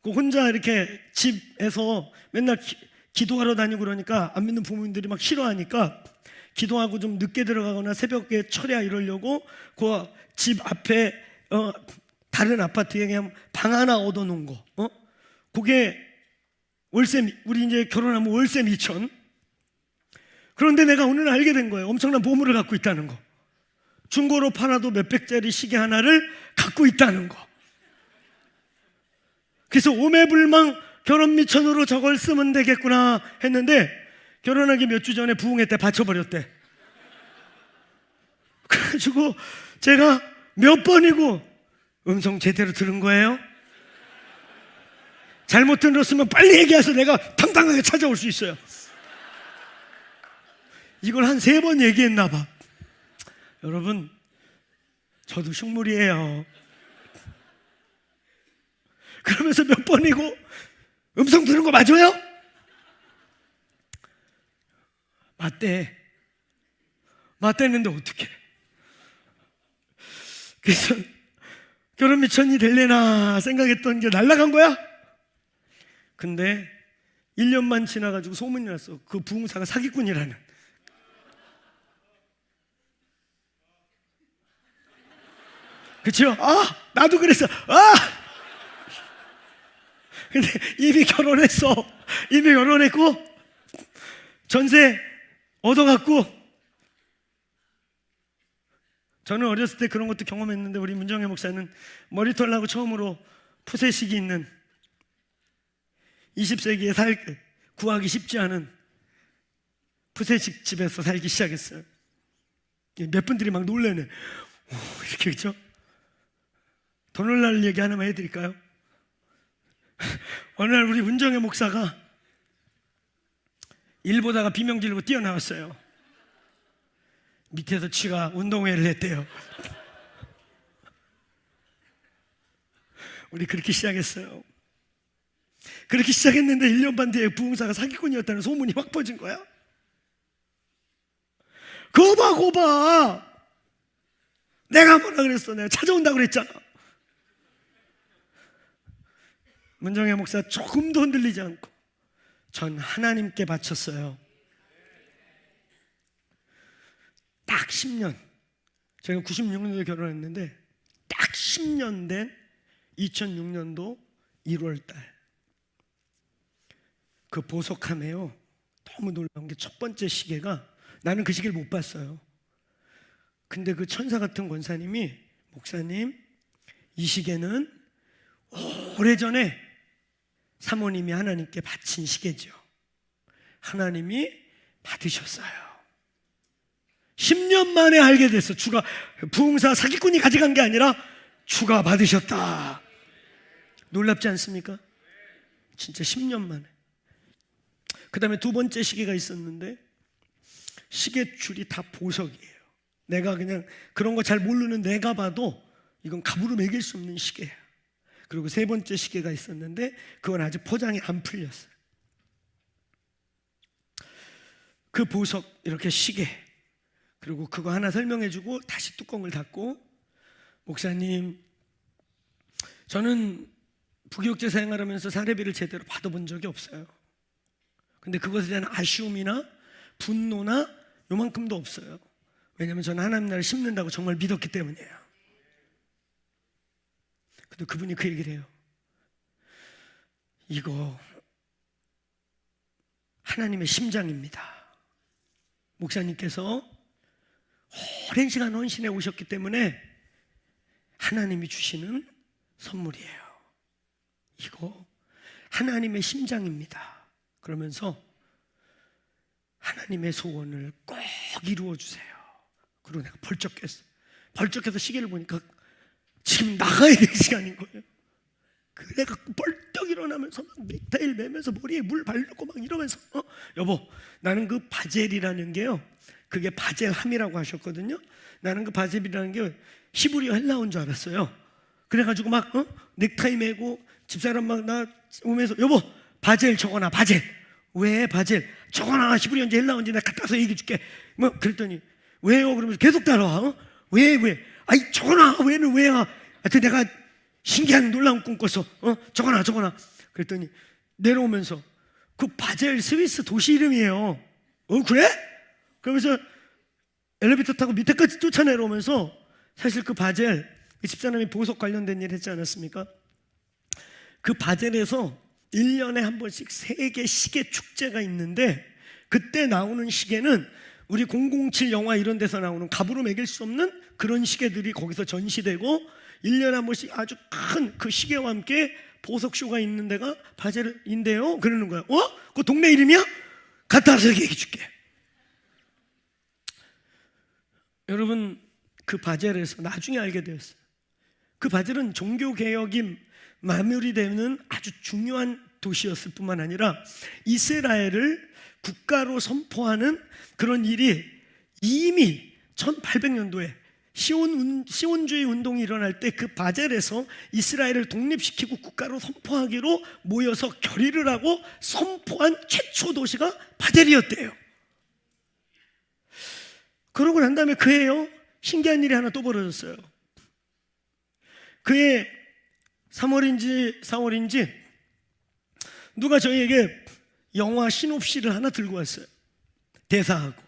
혼자 이렇게 집에서 맨날 기도하러 다니고 그러니까 안 믿는 부모님들이 막 싫어하니까 기도하고 좀 늦게 들어가거나 새벽에 철야 이러려고 그 집 앞에 다른 아파트에 그냥 방 하나 얻어놓은 거. 그게 월세, 우리 이제 결혼하면 월세 2천. 그런데 내가 오늘 알게 된 거예요. 엄청난 보물을 갖고 있다는 거. 중고로 팔아도 몇백짜리 시계 하나를 갖고 있다는 거. 그래서 오매불망 결혼 미천으로 저걸 쓰면 되겠구나 했는데 결혼하기 몇 주 전에 부흥회 때 바쳐버렸대. 그래가지고 제가 몇 번이고 음성 제대로 들은 거예요? 잘못 들었으면 빨리 얘기해서 내가 당당하게 찾아올 수 있어요. 이걸 한 3번 얘기했나 봐. 여러분 저도 흉물이에요. 그러면서 몇 번이고 음성 들은 거 맞아요? 맞대는데 어떡해. 그래서 결혼 미천이 될래나 생각했던 게 날아간 거야. 근데 1년만 지나가지고 소문이 났어. 그 부흥사가 사기꾼이라는. 그치요? 나도 그랬어. 근데 이미 결혼했고 전세 얻어갖고. 저는 어렸을 때 그런 것도 경험했는데 우리 문정혜 목사는 머리털 나고 처음으로 푸세식이 있는 20세기에 구하기 쉽지 않은 푸세식 집에서 살기 시작했어요. 몇 분들이 막 놀래네. 이렇게 그렇죠? 더 놀랄 얘기 하나만 해드릴까요? 어느 날 우리 문정혜 목사가 일 보다가 비명 지르고 뛰어나왔어요. 밑에서 치가 운동회를 했대요. 우리 그렇게 시작했어요. 그렇게 시작했는데 1년 반 뒤에 부흥사가 사기꾼이었다는 소문이 확 퍼진 거야. 거 봐. 내가 뭐라 그랬어. 내가 찾아온다고 그랬잖아. 문정혜 목사 조금도 흔들리지 않고 전 하나님께 바쳤어요. 딱 10년. 제가 96년도에 결혼했는데 딱 10년 된 2006년도 1월달 그 보석함에요. 너무 놀라운 게 첫 번째 시계가 나는 그 시계를 못 봤어요. 근데 그 천사 같은 권사님이 목사님 이 시계는 오래전에 사모님이 하나님께 바친 시계죠. 하나님이 받으셨어요. 10년 만에 알게 됐어. 주가 부흥사 사기꾼이 가져간 게 아니라 주가 받으셨다. 놀랍지 않습니까? 진짜 10년 만에. 그 다음에 두 번째 시계가 있었는데 시계줄이 다 보석이에요. 내가 그냥 그런 거 잘 모르는 내가 봐도 이건 값으로 매길 수 없는 시계야. 그리고 세 번째 시계가 있었는데 그건 아직 포장이 안 풀렸어요. 그 보석 이렇게 시계, 그리고 그거 하나 설명해주고 다시 뚜껑을 닫고, 목사님, 저는 부교육제 생활하면서 사례비를 제대로 받아본 적이 없어요. 근데 그것에 대한 아쉬움이나 분노나 요만큼도 없어요. 왜냐하면 저는 하나님 나라를 심는다고 정말 믿었기 때문이에요. 근데 그분이 그 얘기를 해요. 이거 하나님의 심장입니다. 목사님께서 오랜 시간 헌신해 오셨기 때문에 하나님이 주시는 선물이에요. 이거 하나님의 심장입니다. 그러면서 하나님의 소원을 꼭 이루어 주세요. 그리고 내가 벌쩍했어. 벌쩍해서 시계를 보니까 지금 나가야 될 시간인 거예요. 그래갖고 벌떡 일어나면서 막 넥타이를 매면서 머리에 물 바르고 막 이러면서 여보, 나는 그 바젤이라는 게요, 그게 바젤함이라고 하셨거든요. 나는 그 바젤이라는 게 히브리어 헬라어인 줄 알았어요. 그래가지고 막 넥타이 매고 집사람 막 나 오면서 여보, 바젤 적어놔. 바젤. 왜 바젤? 적어놔. 히브리어인지 헬라어인지 내가 갖다 서 얘기해 줄게. 뭐 그랬더니 왜요? 그러면서 계속 따라와. 왜? 아이 적어놔. 왜는 왜야? 하여튼 내가 신기한 놀라운 꿈 꿨어. 적어놔. 그랬더니 내려오면서 그 바젤 스위스 도시 이름이에요. 그래? 그러면서 엘리베이터 타고 밑에까지 쫓아 내려오면서, 사실 그 바젤, 그 집사람이 보석 관련된 일 했지 않았습니까? 그 바젤에서 1년에 한 번씩 세계 시계 축제가 있는데, 그때 나오는 시계는 우리 007 영화 이런 데서 나오는 값으로 매길 수 없는 그런 시계들이 거기서 전시되고, 1년에 한 번씩 아주 큰 그 시계와 함께 보석쇼가 있는 데가 바젤인데요. 그러는 거야. 그 동네 이름이야? 갔다 와서 얘기해 줄게. 여러분, 그 바젤에서 나중에 알게 되었어요. 그 바젤은 종교개혁이 마무리되는 아주 중요한 도시였을 뿐만 아니라 이스라엘을 국가로 선포하는 그런 일이 이미 1800년도에 시온주의 운동이 일어날 때 그 바젤에서 이스라엘을 독립시키고 국가로 선포하기로 모여서 결의를 하고 선포한 최초 도시가 바젤이었대요. 그러고 난 다음에 그해요, 신기한 일이 하나 또 벌어졌어요. 그해 3월인지 4월인지 누가 저희에게 영화 시놉시를 하나 들고 왔어요. 대사하고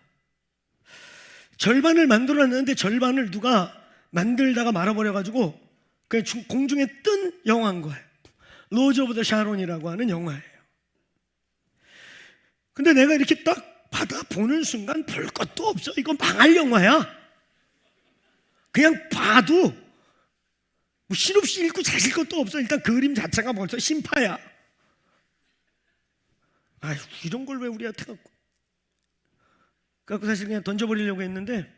절반을 만들어놨는데 절반을 누가 만들다가 말아버려가지고 그냥 공중에 뜬 영화인 거예요. 로즈 오브 더 샤론이라고 하는 영화예요. 근데 내가 이렇게 딱 받아보는 순간 볼 것도 없어. 이건 망할 영화야. 그냥 봐도 뭐 시놉시 읽고 자실 것도 없어. 일단 그림 자체가 벌써 심파야. 아휴, 이런 걸 왜 우리한테 갖고. 그래서 사실 그냥 던져버리려고 했는데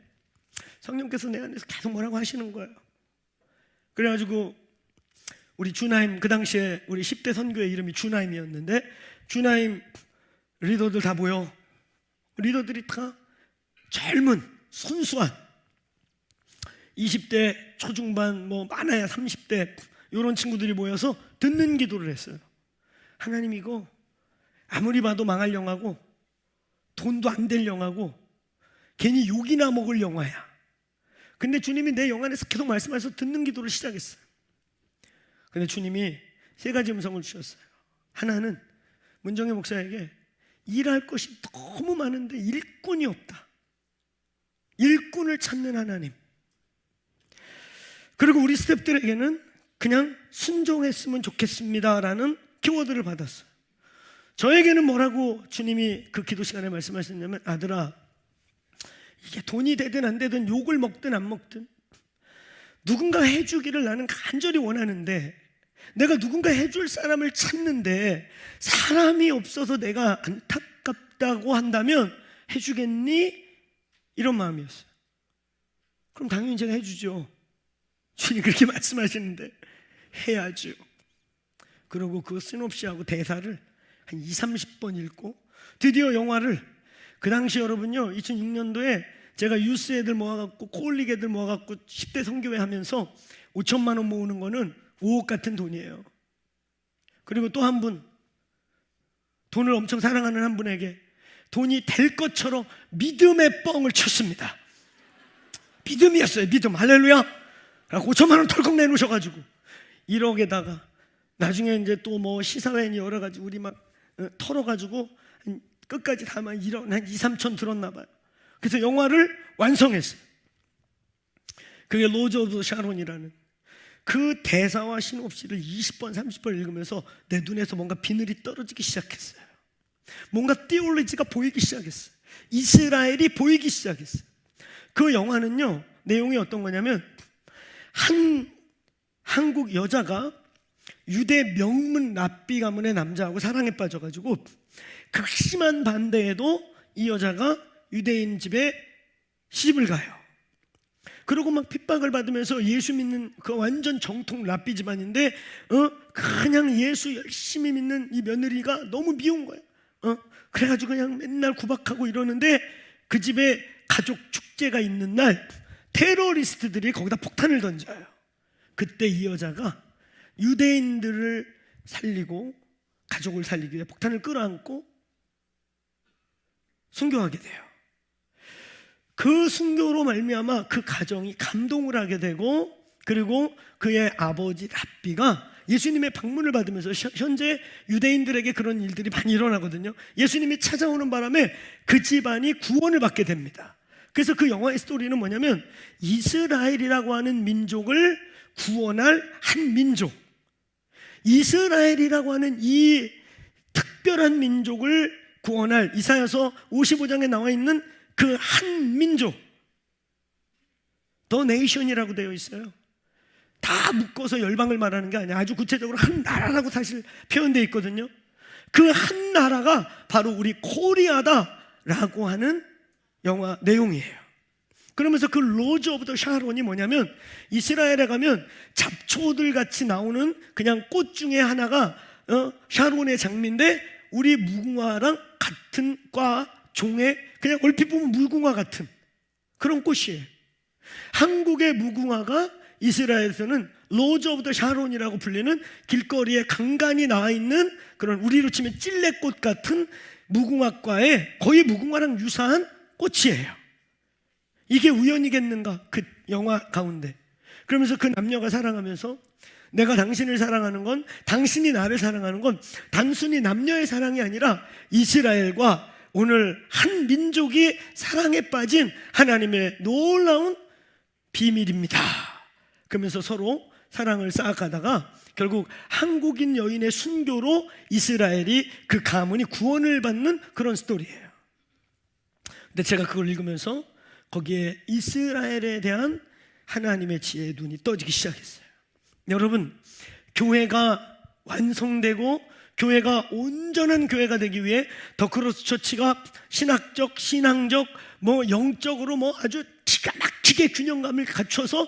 성령께서 내 안에서 계속 뭐라고 하시는 거예요. 그래가지고 우리 주나임, 그 당시에 우리 10대 선교의 이름이 주나임이었는데, 주나임 리더들 다 모여. 리더들이 다 젊은 순수한 20대 초중반, 뭐 많아야 30대 이런 친구들이 모여서 듣는 기도를 했어요. 하나님, 이거 아무리 봐도 망할 영화고 돈도 안 될 영화고 괜히 욕이나 먹을 영화야. 근데 주님이 내 영 안에서 계속 말씀하셔서 듣는 기도를 시작했어요. 근데 주님이 세 가지 음성을 주셨어요. 하나는 문정혜 목사에게 일할 것이 너무 많은데 일꾼이 없다. 일꾼을 찾는 하나님. 그리고 우리 스태프들에게는 그냥 순종했으면 좋겠습니다라는 키워드를 받았어요. 저에게는 뭐라고 주님이 그 기도 시간에 말씀하셨냐면, 아들아, 이게 돈이 되든 안 되든 욕을 먹든 안 먹든 누군가 해주기를 나는 간절히 원하는데, 내가 누군가 해줄 사람을 찾는데 사람이 없어서 내가 안타깝다고 한다면 해주겠니? 이런 마음이었어요. 그럼 당연히 제가 해주죠. 주님 그렇게 말씀하시는데 해야죠. 그리고 그 시놉시하고 대사를 한 20-30번 읽고, 드디어 영화를, 그 당시 여러분요, 2006년도에 제가 유스 애들 모아갖고 코올릭 애들 모아갖고 10대 선교회 하면서 5천만 원 모으는 거는 5억 같은 돈이에요. 그리고 또 한 분, 돈을 엄청 사랑하는 한 분에게 돈이 될 것처럼 믿음의 뻥을 쳤습니다. 믿음이었어요. 믿음. 할렐루야. 5천만 원 덜컥 내놓으셔가지고 1억에다가 나중에 이제 또 뭐 시사회니 여러 가지 우리 막 털어가지고 끝까지 다만 1억 한 2, 3천 들었나 봐요. 그래서 영화를 완성했어요. 그게 로즈 오브 샤론이라는 그 대사와 시놉시를 20번 30번 읽으면서 내 눈에서 뭔가 비늘이 떨어지기 시작했어요. 뭔가 띠올로지가 보이기 시작했어요. 이스라엘이 보이기 시작했어요. 그 영화는요, 내용이 어떤 거냐면 한국 여자가 유대 명문 랍비 가문의 남자하고 사랑에 빠져가지고 극심한 반대에도 이 여자가 유대인 집에 시집을 가요. 그리고 막 핍박을 받으면서 예수 믿는 그 완전 정통 랍비 집안인데 그냥 예수 열심히 믿는 이 며느리가 너무 미운 거예요. 그래가지고 그냥 맨날 구박하고 이러는데 그 집에 가족 축제가 있는 날 테러리스트들이 거기다 폭탄을 던져요. 그때 이 여자가 유대인들을 살리고 가족을 살리기 위해 폭탄을 끌어안고 순교하게 돼요. 그 순교로 말미암아 그 가정이 감동을 하게 되고, 그리고 그의 아버지 랍비가 예수님의 방문을 받으면서 현재 유대인들에게 그런 일들이 많이 일어나거든요. 예수님이 찾아오는 바람에 그 집안이 구원을 받게 됩니다. 그래서 그 영화의 스토리는 뭐냐면 이스라엘이라고 하는 민족을 구원할 한 민족, 이스라엘이라고 하는 이 특별한 민족을 구원할 이사야서 55장에 나와 있는 그 한 민족, 더 네이션이라고 되어 있어요. 다 묶어서 열방을 말하는 게 아니야. 아주 구체적으로 한 나라라고 사실 표현되어 있거든요. 그 한 나라가 바로 우리 코리아다라고 하는 영화 내용이에요. 그러면서 그 로즈 오브 더 샤론이 뭐냐면 이스라엘에 가면 잡초들 같이 나오는 그냥 꽃 중에 하나가 샤론의 장미인데 우리 무궁화랑 같은 과 종의 그냥 얼핏 보면 무궁화 같은 그런 꽃이에요. 한국의 무궁화가 이스라엘에서는 로즈 오브 더 샤론이라고 불리는 길거리에 간간히 나와 있는 그런 우리로 치면 찔레꽃 같은 무궁화과의 거의 무궁화랑 유사한 꽃이에요. 이게 우연이겠는가? 그 영화 가운데. 그러면서 그 남녀가 사랑하면서 내가 당신을 사랑하는 건, 당신이 나를 사랑하는 건 단순히 남녀의 사랑이 아니라 이스라엘과 오늘 한 민족이 사랑에 빠진 하나님의 놀라운 비밀입니다. 그러면서 서로 사랑을 쌓아가다가 결국 한국인 여인의 순교로 이스라엘이 그 가문이 구원을 받는 그런 스토리예요. 근데 제가 그걸 읽으면서 거기에 이스라엘에 대한 하나님의 지혜의 눈이 떠지기 시작했어요. 여러분, 교회가 완성되고 교회가 온전한 교회가 되기 위해 더 크로스 처치가 신학적, 신앙적, 영적으로 아주 기가 막히게 균형감을 갖춰서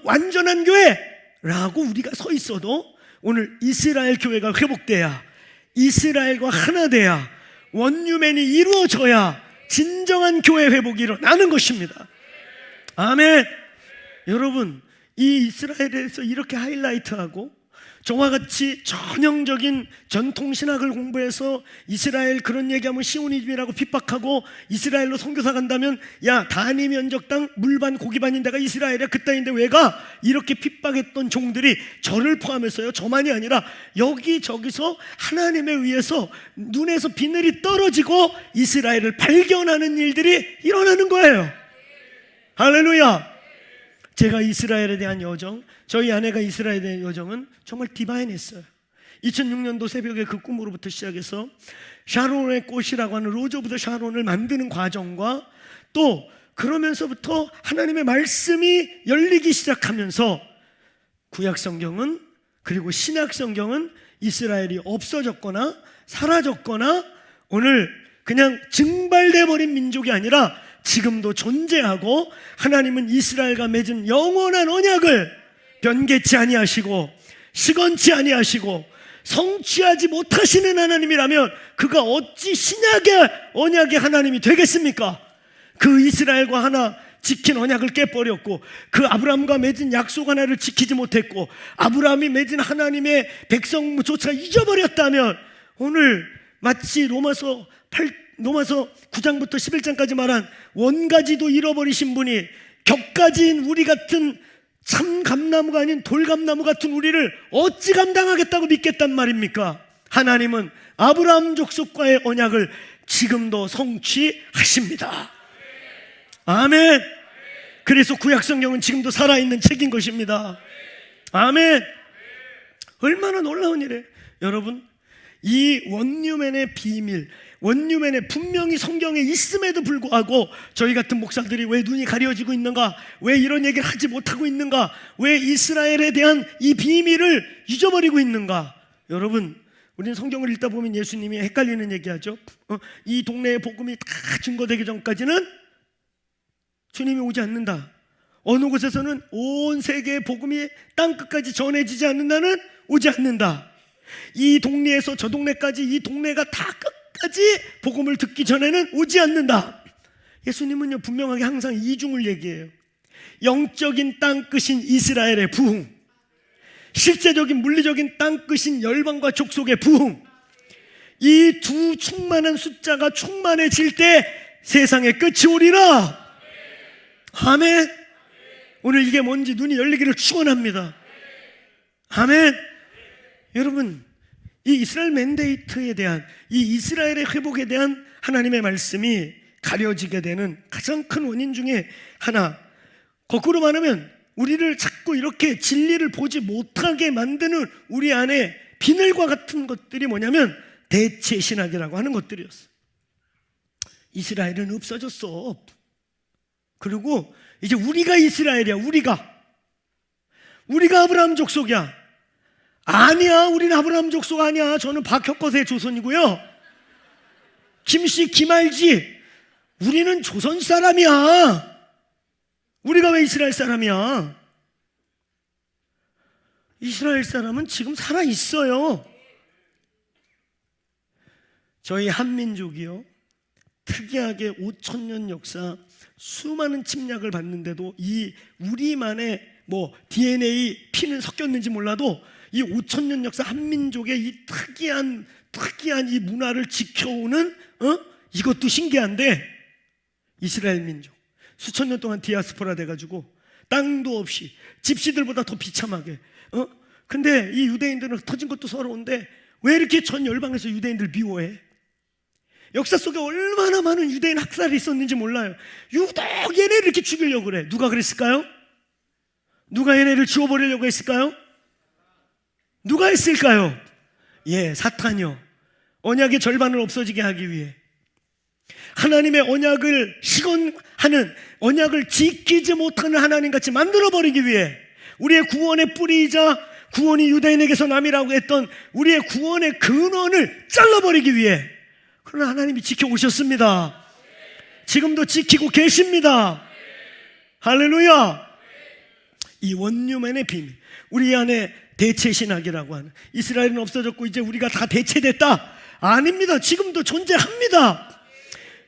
완전한 교회라고 우리가 서 있어도 오늘 이스라엘 교회가 회복돼야, 이스라엘과 하나 돼야, 원유맨이 이루어져야 진정한 교회 회복이 일어나는 것입니다. 아멘. 여러분, 이 이스라엘에서 이렇게 하이라이트하고 저와 같이 전형적인 전통 신학을 공부해서 이스라엘 그런 얘기하면 시오니즘이라고 핍박하고 이스라엘로 선교사 간다면 야 단위 면적당 물반 고기반인 데가 이스라엘이야 그따위인데 왜 가? 이렇게 핍박했던 종들이 저를 포함해서요, 저만이 아니라 여기저기서 하나님에 의해서 눈에서 비늘이 떨어지고 이스라엘을 발견하는 일들이 일어나는 거예요. 할렐루야. 제가 이스라엘에 대한 여정, 저희 아내가 이스라엘에 대한 여정은 정말 디바인했어요. 2006년도 새벽에 그 꿈으로부터 시작해서 샤론의 꽃이라고 하는 로즈 오브 더 샤론을 만드는 과정과 또 그러면서부터 하나님의 말씀이 열리기 시작하면서 구약 성경은, 그리고 신약 성경은 이스라엘이 없어졌거나 사라졌거나 오늘 그냥 증발돼 버린 민족이 아니라 지금도 존재하고 하나님은 이스라엘과 맺은 영원한 언약을 변개치 아니하시고 시건치 아니하시고 성취하지 못하시는 하나님이라면 그가 어찌 신약의 언약의 하나님이 되겠습니까? 그 이스라엘과 하나 지킨 언약을 깨버렸고 그 아브라함과 맺은 약속 하나를 지키지 못했고 아브라함이 맺은 하나님의 백성조차 잊어버렸다면 오늘 마치 로마서 로마서 9장부터 11장까지 말한 원가지도 잃어버리신 분이 격가지인 우리 같은 참감나무가 아닌 돌감나무 같은 우리를 어찌 감당하겠다고 믿겠단 말입니까? 하나님은 아브라함 족속과의 언약을 지금도 성취하십니다. 아멘. 그래서 구약성경은 지금도 살아있는 책인 것입니다. 아멘. 얼마나 놀라운 일이에요. 여러분, 이 원유맨의 비밀, 원유맨의 분명히 성경에 있음에도 불구하고 저희 같은 목사들이 왜 눈이 가려지고 있는가, 왜 이런 얘기를 하지 못하고 있는가, 왜 이스라엘에 대한 이 비밀을 잊어버리고 있는가. 여러분, 우리는 성경을 읽다 보면 예수님이 헷갈리는 얘기하죠. 이 동네의 복음이 다 증거되기 전까지는 주님이 오지 않는다. 어느 곳에서는 온 세계의 복음이 땅끝까지 전해지지 않는다는 오지 않는다. 이 동네에서 저 동네까지 이 동네가 다 끝까지 복음을 듣기 전에는 오지 않는다. 예수님은요 분명하게 항상 이중을 얘기해요. 영적인 땅끝인 이스라엘의 부흥, 실제적인 물리적인 땅끝인 열방과 족속의 부흥, 이 두 충만한 숫자가 충만해질 때 세상의 끝이 오리라. 아멘. 오늘 이게 뭔지 눈이 열리기를 축원합니다. 아멘. 여러분, 이 이스라엘 맨데이트에 대한, 이 이스라엘의 회복에 대한 하나님의 말씀이 가려지게 되는 가장 큰 원인 중에 하나, 거꾸로 말하면 우리를 자꾸 이렇게 진리를 보지 못하게 만드는 우리 안에 비늘과 같은 것들이 뭐냐면 대체 신학이라고 하는 것들이었어. 이스라엘은 없어졌어. 그리고 이제 우리가 이스라엘이야. 우리가 아브라함 족속이야. 아니야, 우리는 아브라함 족속 아니야. 저는 박혁거세 조선이고요. 김씨 김알지. 우리는 조선 사람이야. 우리가 왜 이스라엘 사람이야? 이스라엘 사람은 지금 살아 있어요. 저희 한민족이요, 특이하게 5,000년 역사, 수많은 침략을 받는데도 이 우리만의 DNA 피는 섞였는지 몰라도 이 5,000년 역사 한민족의 이 특이한 이 문화를 지켜오는 이것도 신기한데, 이스라엘 민족 수천 년 동안 디아스포라 돼가지고 땅도 없이 집시들보다 더 비참하게 근데 이 유대인들은 터진 것도 서러운데 왜 이렇게 전 열방에서 유대인들 미워해? 역사 속에 얼마나 많은 유대인 학살이 있었는지 몰라요. 유독 얘네를 이렇게 죽이려고 그래. 누가 그랬을까요? 누가 얘네를 지워버리려고 했을까요? 누가 했을까요? 사탄이요. 언약의 절반을 없어지게 하기 위해, 하나님의 언약을 시건하는, 언약을 지키지 못하는 하나님같이 만들어버리기 위해, 우리의 구원의 뿌리이자 구원이 유대인에게서 남이라고 했던 우리의 구원의 근원을 잘라버리기 위해, 그러나 하나님이 지켜오셨습니다. 지금도 지키고 계십니다. 할렐루야. 이 원유맨의 비밀, 우리 안에 대체신학이라고 하는, 이스라엘은 없어졌고 이제 우리가 다 대체됐다. 아닙니다. 지금도 존재합니다.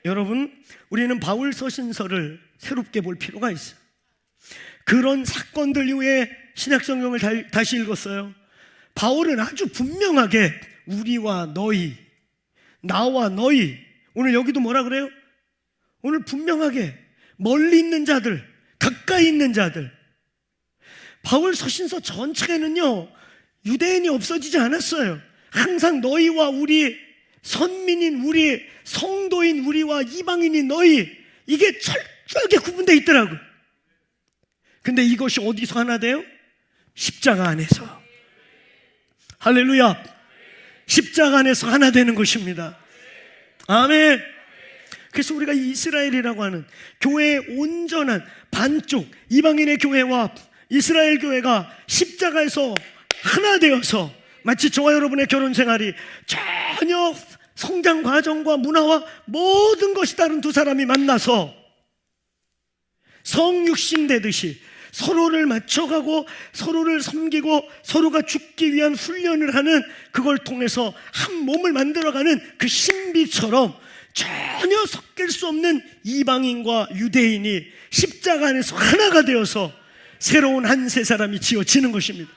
여러분, 우리는 바울 서신서를 새롭게 볼 필요가 있어요. 그런 사건들 이후에 신약성경을 다시 읽었어요. 바울은 아주 분명하게 우리와 너희, 나와 너희, 오늘 여기도 뭐라 그래요? 오늘 분명하게 멀리 있는 자들, 가까이 있는 자들. 바울 서신서 전체에는요 유대인이 없어지지 않았어요. 항상 너희와 우리, 선민인 우리, 성도인 우리와 이방인인 너희, 이게 철저하게 구분되어 있더라고요. 근데 이것이 어디서 하나 돼요? 십자가 안에서. 할렐루야. 십자가 안에서 하나 되는 것입니다. 아멘. 그래서 우리가 이스라엘이라고 하는 교회의 온전한 반쪽, 이방인의 교회와 이스라엘 교회가 십자가에서 하나 되어서, 마치 저와 여러분의 결혼 생활이 전혀 성장 과정과 문화와 모든 것이 다른 두 사람이 만나서 성육신 되듯이 서로를 맞춰가고 서로를 섬기고 서로가 죽기 위한 훈련을 하는, 그걸 통해서 한 몸을 만들어가는 그 신비처럼 전혀 섞일 수 없는 이방인과 유대인이 십자가 안에서 하나가 되어서 새로운 한 세 사람이 지어지는 것입니다.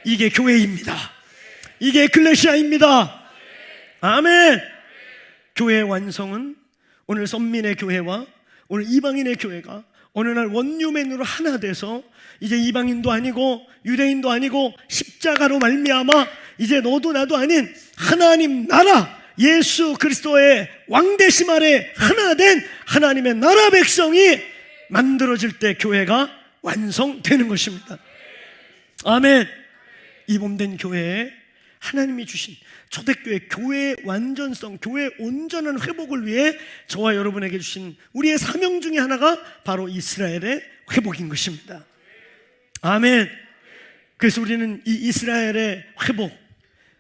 이게 교회입니다. 이게 에클레시아입니다. 아멘. 교회의 완성은 오늘 선민의 교회와 오늘 이방인의 교회가 어느 날 원유맨으로 하나 돼서 이제 이방인도 아니고 유대인도 아니고 십자가로 말미암아 이제 너도 나도 아닌 하나님 나라 예수 그리스도의 왕되심 아래 하나 된 하나님의 나라 백성이 만들어질 때 교회가 완성되는 것입니다. 아멘. 이 몸된 교회에 하나님이 주신 초대교회 교회의 완전성, 교회의 온전한 회복을 위해 저와 여러분에게 주신 우리의 사명 중에 하나가 바로 이스라엘의 회복인 것입니다. 아멘. 그래서 우리는 이 이스라엘의 회복,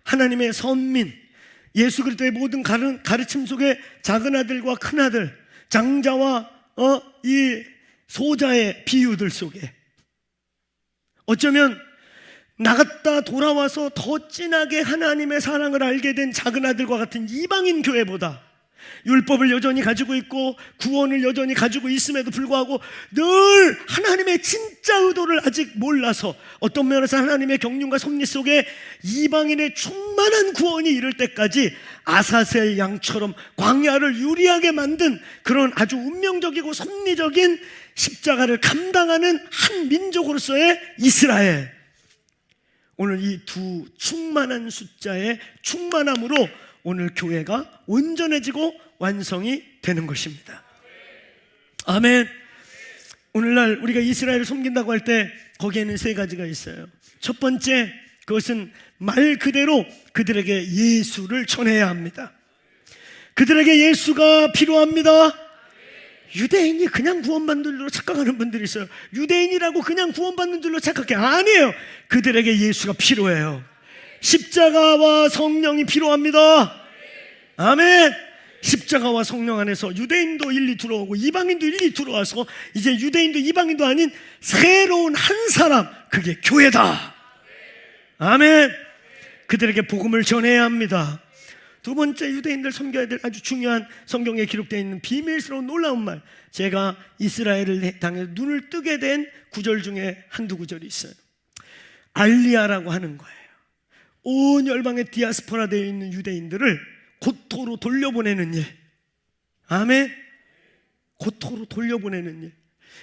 하나님의 선민, 예수 그리스도의 모든 가르침 속에 작은 아들과 큰 아들, 장자와 이 소자의 비유들 속에 어쩌면 나갔다 돌아와서 더 진하게 하나님의 사랑을 알게 된 작은 아들과 같은 이방인 교회보다 율법을 여전히 가지고 있고 구원을 여전히 가지고 있음에도 불구하고 늘 하나님의 진짜 의도를 아직 몰라서 어떤 면에서 하나님의 경륜과 섭리 속에 이방인의 충만한 구원이 이를 때까지 아사셀 양처럼 광야를 유리하게 만든 그런 아주 운명적이고 섭리적인 십자가를 감당하는 한 민족으로서의 이스라엘, 오늘 이 두 충만한 숫자의 충만함으로 오늘 교회가 온전해지고 완성이 되는 것입니다. 아멘. 오늘날 우리가 이스라엘을 섬긴다고 할 때 거기에는 세 가지가 있어요. 첫 번째, 그것은 말 그대로 그들에게 예수를 전해야 합니다. 그들에게 예수가 필요합니다. 유대인이 그냥 구원받는 줄로 착각하는 분들이 있어요. 유대인이라고 그냥 구원받는 줄로 착각해. 아니에요. 그들에게 예수가 필요해요. 십자가와 성령이 필요합니다. 아멘. 십자가와 성령 안에서 유대인도 일리 들어오고 이방인도 일리 들어와서 이제 유대인도 이방인도 아닌 새로운 한 사람, 그게 교회다. 아멘. 그들에게 복음을 전해야 합니다. 두 번째, 유대인들 섬겨야 될 아주 중요한 성경에 기록되어 있는 비밀스러운 놀라운 말, 제가 이스라엘을 당해 눈을 뜨게 된 구절 중에 한두 구절이 있어요. 알리야라고 하는 거예요. 온 열방에 디아스포라 되어 있는 유대인들을 고토로 돌려보내는 일. 아멘. 고토로 돌려보내는 일.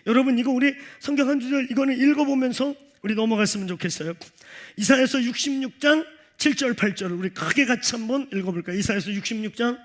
여러분, 이거 우리 성경 한 구절 이거는 읽어보면서 우리 넘어갔으면 좋겠어요. 이사야서 66장 7절 8절을 우리 크게 같이 한번 읽어볼까요? 이사야서 66장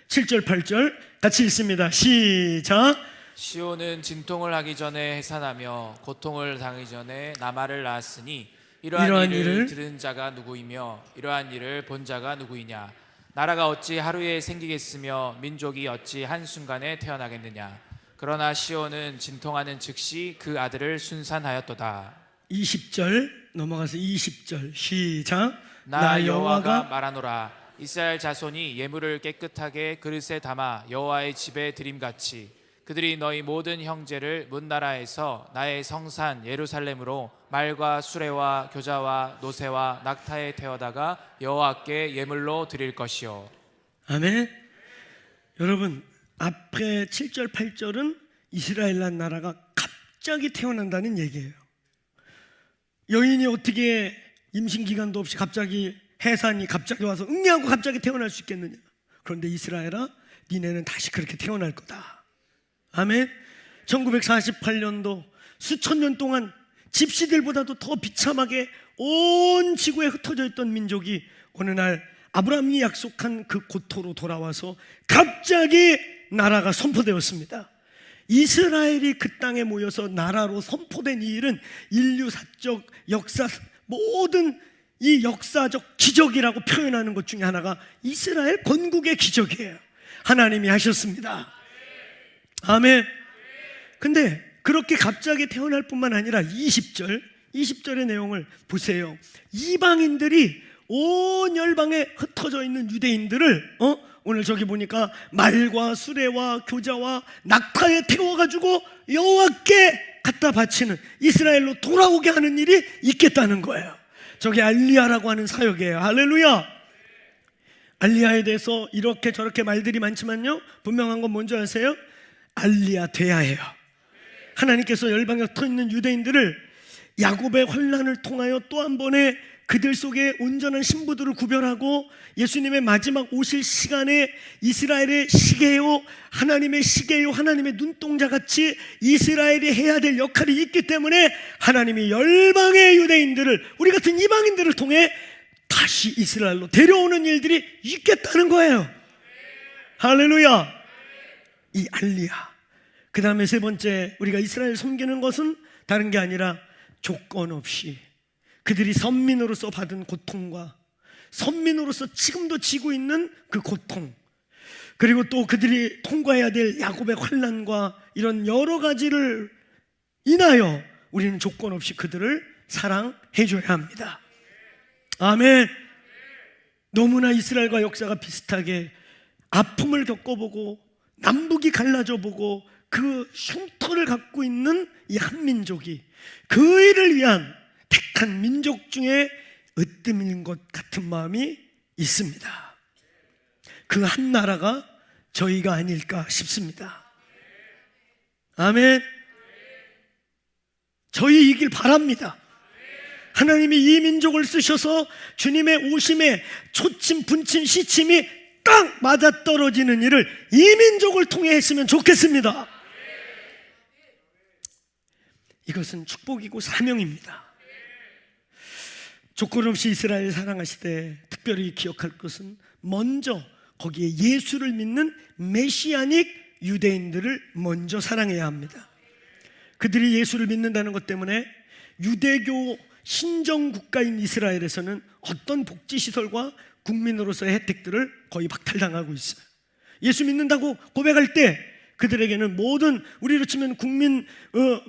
7절 8절 같이 읽습니다. 시작. 시온은 진통을 하기 전에 해산하며 고통을 당하기 전에 나말을 낳았으니 이러한 일을 들은 자가 누구이며 이러한 일을 본 자가 누구이냐. 나라가 어찌 하루에 생기겠으며 민족이 어찌 한순간에 태어나겠느냐. 그러나 시온은 진통하는 즉시 그 아들을 순산하였도다. 20절 넘어가서 20절 시작. 나 여호와가 말하노라. 이스라엘 자손이 예물을 깨끗하게 그릇에 담아 여호와의 집에 드림같이 그들이 너희 모든 형제를 문나라에서 나의 성산 예루살렘으로 말과 수레와 교자와 노새와 낙타에 태워다가 여호와께 예물로 드릴 것이요. 아멘. 여러분, 앞에 7절 8절은 이스라엘 나라가 갑자기 태어난다는 얘기예요. 여인이 어떻게 임신기간도 없이 갑자기 해산이 갑자기 와서 응애하고 갑자기 태어날 수 있겠느냐. 그런데 이스라엘아, 니네는 다시 그렇게 태어날 거다. 아멘. 1948년도 수천 년 동안 집시들보다도 더 비참하게 온 지구에 흩어져 있던 민족이 어느 날 아브라함이 약속한 그 고토로 돌아와서 갑자기 나라가 선포되었습니다. 이스라엘이 그 땅에 모여서 나라로 선포된 이 일은 인류사적 역사 모든 이 역사적 기적이라고 표현하는 것 중에 하나가 이스라엘 건국의 기적이에요. 하나님이 하셨습니다. 아멘. 근데 그렇게 갑자기 태어날 뿐만 아니라 20절의 내용을 보세요. 이방인들이 온 열방에 흩어져 있는 유대인들을 오늘 저기 보니까 말과 수레와 교자와 낙타에 태워가지고 여호와께 갖다 바치는, 이스라엘로 돌아오게 하는 일이 있겠다는 거예요. 저게 알리야라고 하는 사역이에요. 할렐루야. 알리야에 대해서 이렇게 저렇게 말들이 많지만요, 분명한 건 뭔지 아세요? 알리야 돼야 해요. 하나님께서 열방에 흩어있는 유대인들을 야곱의 환난을 통하여 또 한 번의 그들 속에 온전한 신부들을 구별하고 예수님의 마지막 오실 시간에 이스라엘의 시계요, 하나님의 시계요, 하나님의 눈동자같이 이스라엘이 해야 될 역할이 있기 때문에 하나님이 열방의 유대인들을, 우리 같은 이방인들을 통해 다시 이스라엘로 데려오는 일들이 있겠다는 거예요. 할렐루야. 이 알리야. 그 다음에 세 번째, 우리가 이스라엘 섬기는 것은 다른 게 아니라 조건 없이 그들이 선민으로서 받은 고통과 선민으로서 지금도 지고 있는 그 고통, 그리고 또 그들이 통과해야 될 야곱의 환난과 이런 여러 가지를 인하여 우리는 조건 없이 그들을 사랑해 줘야 합니다. 아멘. 너무나 이스라엘과 역사가 비슷하게 아픔을 겪어보고 남북이 갈라져 보고 그 흉터를 갖고 있는 이 한민족이 그 일을 위한 택한 민족 중에 으뜸인 것 같은 마음이 있습니다. 그 한 나라가 저희가 아닐까 싶습니다. 아멘. 저희이길 바랍니다. 하나님이 이 민족을 쓰셔서 주님의 오심에 초침, 분침, 시침이 딱 맞아떨어지는 일을 이 민족을 통해 했으면 좋겠습니다. 이것은 축복이고 사명입니다. 조건 없이 이스라엘을 사랑하시되 특별히 기억할 것은 먼저 거기에 예수를 믿는 메시아닉 유대인들을 먼저 사랑해야 합니다. 그들이 예수를 믿는다는 것 때문에 유대교 신정국가인 이스라엘에서는 어떤 복지시설과 국민으로서의 혜택들을 거의 박탈당하고 있어요. 예수 믿는다고 고백할 때 그들에게는 모든, 우리로 치면 국민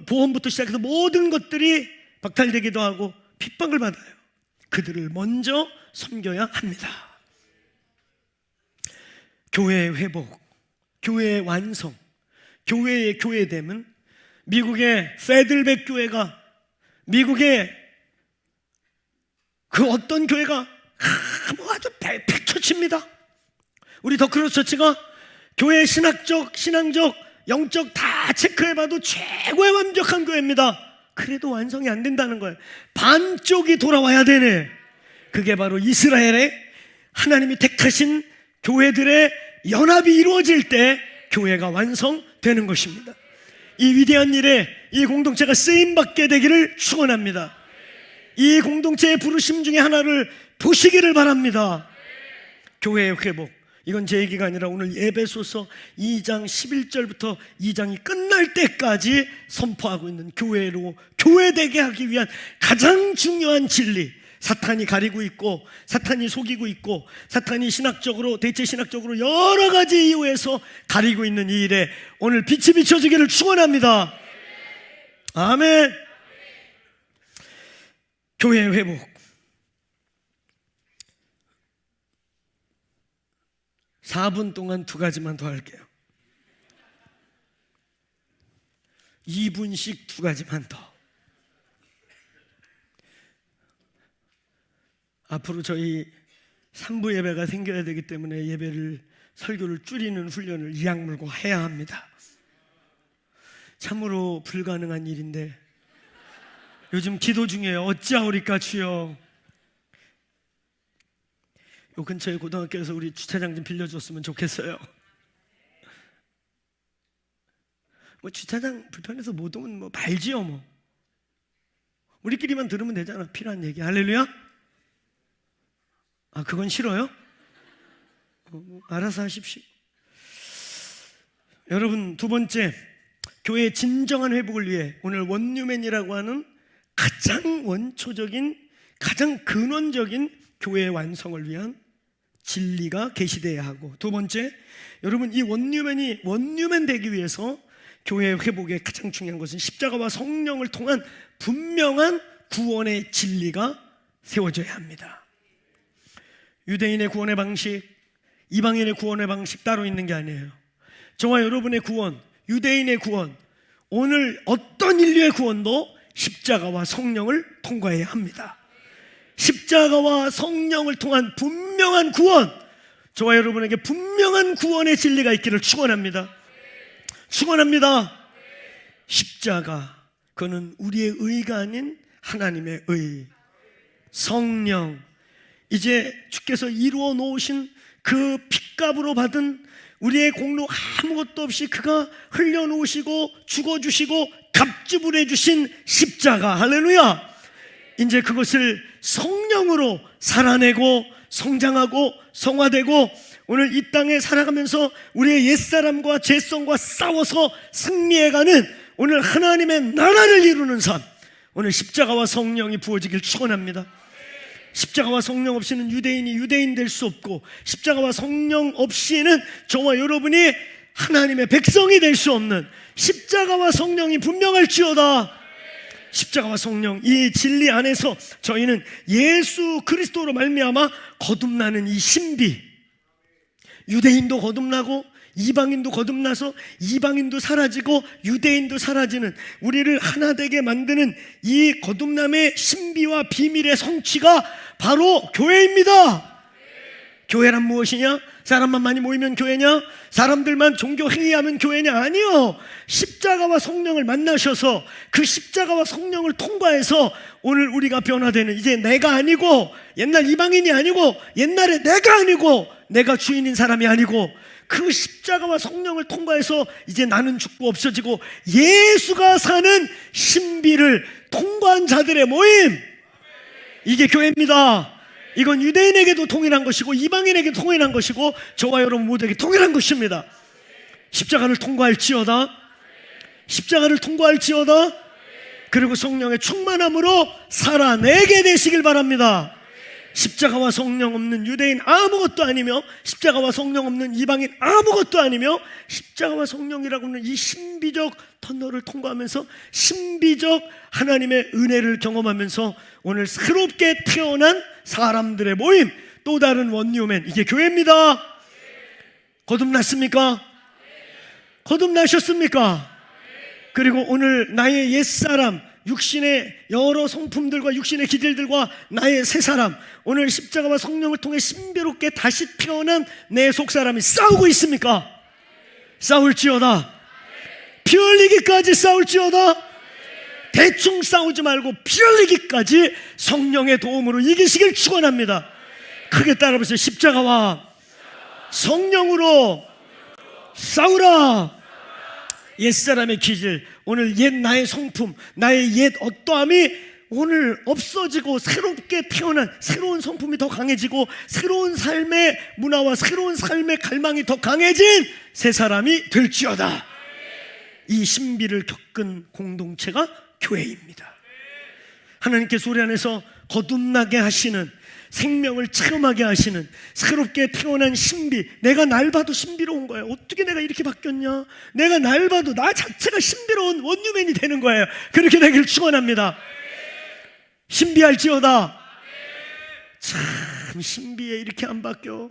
보험부터 시작해서 모든 것들이 박탈되기도 하고 핍박을 받아요. 그들을 먼저 섬겨야 합니다. 교회의 회복, 교회의 완성, 교회의 교회됨은 미국의 페들백 교회가, 미국의 그 어떤 교회가 아주 백처치입니다. 우리 더크로스 처치가 교회 신학적, 신앙적, 영적 다 체크해봐도 최고의 완벽한 교회입니다. 그래도 완성이 안 된다는 거예요. 반쪽이 돌아와야 되네. 그게 바로 이스라엘의 하나님이 택하신 교회들의 연합이 이루어질 때 교회가 완성되는 것입니다. 이 위대한 일에 이 공동체가 쓰임받게 되기를 축원합니다. 이 공동체의 부르심 중에 하나를 보시기를 바랍니다. 교회의 회복, 이건 제 얘기가 아니라 오늘 에베소서 2장 11절부터 2장이 끝날 때까지 선포하고 있는 교회로 교회되게 하기 위한 가장 중요한 진리, 사탄이 가리고 있고 사탄이 속이고 있고 사탄이 신학적으로, 대체 신학적으로 여러 가지 이유에서 가리고 있는 이 일에 오늘 빛이 비춰지기를 축원합니다. 아멘. 교회의 회복, 4분 동안 두 가지만 더 할게요. 2분씩 두 가지만 더. 앞으로 저희 3부 예배가 생겨야 되기 때문에 예배를, 설교를 줄이는 훈련을 이악물고 해야 합니다. 참으로 불가능한 일인데 요즘 기도 중이에요. 어찌하오리까 주여. 요 근처에 고등학교에서 우리 주차장 좀 빌려줬으면 좋겠어요. 뭐 주차장 불편해서 못 오면 뭐 말지요 뭐. 우리끼리만 들으면 되잖아. 필요한 얘기. 할렐루야. 아, 그건 싫어요? 알아서 하십시오. 여러분, 두 번째, 교회의 진정한 회복을 위해 오늘 원뉴맨이라고 하는 가장 원초적인, 가장 근원적인 교회의 완성을 위한 진리가 계시되어야 하고, 두 번째, 여러분, 이 원뉴맨이 원뉴맨 되기 위해서 교회의 회복에 가장 중요한 것은 십자가와 성령을 통한 분명한 구원의 진리가 세워져야 합니다. 유대인의 구원의 방식, 이방인의 구원의 방식 따로 있는 게 아니에요. 저와 여러분의 구원, 유대인의 구원, 오늘 어떤 인류의 구원도 십자가와 성령을 통과해야 합니다. 십자가와 성령을 통한 분명한 구원, 저와 여러분에게 분명한 구원의 진리가 있기를 축원합니다. 축원합니다. 십자가, 그는 우리의 의가 아닌 하나님의 의. 성령, 이제 주께서 이루어 놓으신 그 핏값으로 받은 우리의 공로 아무것도 없이 그가 흘려놓으시고 죽어주시고 값지불해 주신 십자가, 할렐루야. 이제 그것을 성령으로 살아내고 성장하고 성화되고 오늘 이 땅에 살아가면서 우리의 옛사람과 죄성과 싸워서 승리해가는 오늘 하나님의 나라를 이루는 삶, 오늘 십자가와 성령이 부어지길 축원합니다. 십자가와 성령 없이는 유대인이 유대인 될 수 없고, 십자가와 성령 없이는 저와 여러분이 하나님의 백성이 될 수 없는, 십자가와 성령이 분명할지어다. 십자가와 성령, 이 진리 안에서 저희는 예수 그리스도로 말미암아 거듭나는 이 신비, 유대인도 거듭나고 이방인도 거듭나서 이방인도 사라지고 유대인도 사라지는, 우리를 하나 되게 만드는 이 거듭남의 신비와 비밀의 성취가 바로 교회입니다. 교회란 무엇이냐? 사람만 많이 모이면 교회냐? 사람들만 종교 행위하면 교회냐? 아니요. 십자가와 성령을 만나셔서 그 십자가와 성령을 통과해서 오늘 우리가 변화되는, 이제 내가 아니고, 옛날 이방인이 아니고, 옛날에 내가 아니고, 내가 주인인 사람이 아니고, 그 십자가와 성령을 통과해서 이제 나는 죽고 없어지고 예수가 사는 신비를 통과한 자들의 모임, 이게 교회입니다. 이건 유대인에게도 동일한 것이고 이방인에게도 동일한 것이고 저와 여러분 모두에게 동일한 것입니다. 십자가를 통과할지어다. 십자가를 통과할지어다. 그리고 성령의 충만함으로 살아내게 되시길 바랍니다. 십자가와 성령 없는 유대인 아무것도 아니며, 십자가와 성령 없는 이방인 아무것도 아니며, 십자가와 성령이라고 하는 이 신비적 터널을 통과하면서 신비적 하나님의 은혜를 경험하면서 오늘 새롭게 태어난 사람들의 모임, 또 다른 원뉴맨, 이게 교회입니다. 거듭났습니까? 거듭나셨습니까? 그리고 오늘 나의 옛사람, 육신의 여러 성품들과 육신의 기질들과 나의 새 사람, 오늘 십자가와 성령을 통해 신비롭게 다시 태어난 내 속사람이 싸우고 있습니까? 싸울지어다. 피 흘리기까지 싸울지어다. 대충 싸우지 말고 피 흘리기까지 성령의 도움으로 이기시길 축원합니다. 크게 따라보세요. 십자가와 성령으로 싸우라. 옛사람의 기질, 오늘 옛 나의 성품, 나의 옛 어떠함이 오늘 없어지고 새롭게 태어난 새로운 성품이 더 강해지고 새로운 삶의 문화와 새로운 삶의 갈망이 더 강해진 새 사람이 될지어다. 이 신비를 겪은 공동체가 교회입니다. 하나님께서 우리 안에서 거듭나게 하시는, 생명을 체험하게 하시는 새롭게 태어난 신비, 내가 날 봐도 신비로운 거예요. 어떻게 내가 이렇게 바뀌었냐? 내가 날 봐도 나 자체가 신비로운 원유맨이 되는 거예요. 그렇게 되기를 축원합니다. 신비할지어다. 참 신비해, 이렇게 안 바뀌어.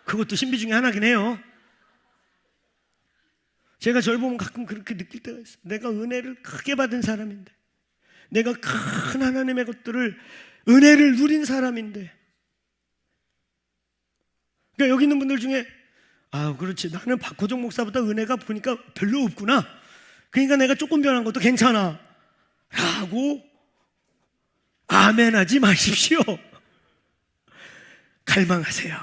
그것도 신비 중에 하나긴 해요. 제가 저를 보면 가끔 그렇게 느낄 때가 있어요. 내가 은혜를 크게 받은 사람인데, 내가 큰 하나님의 것들을, 은혜를 누린 사람인데, 그러니까 여기 있는 분들 중에 그렇지, 나는 박호정 목사보다 은혜가 보니까 별로 없구나, 그러니까 내가 조금 변한 것도 괜찮아 라고 아멘하지 마십시오. 갈망하세요.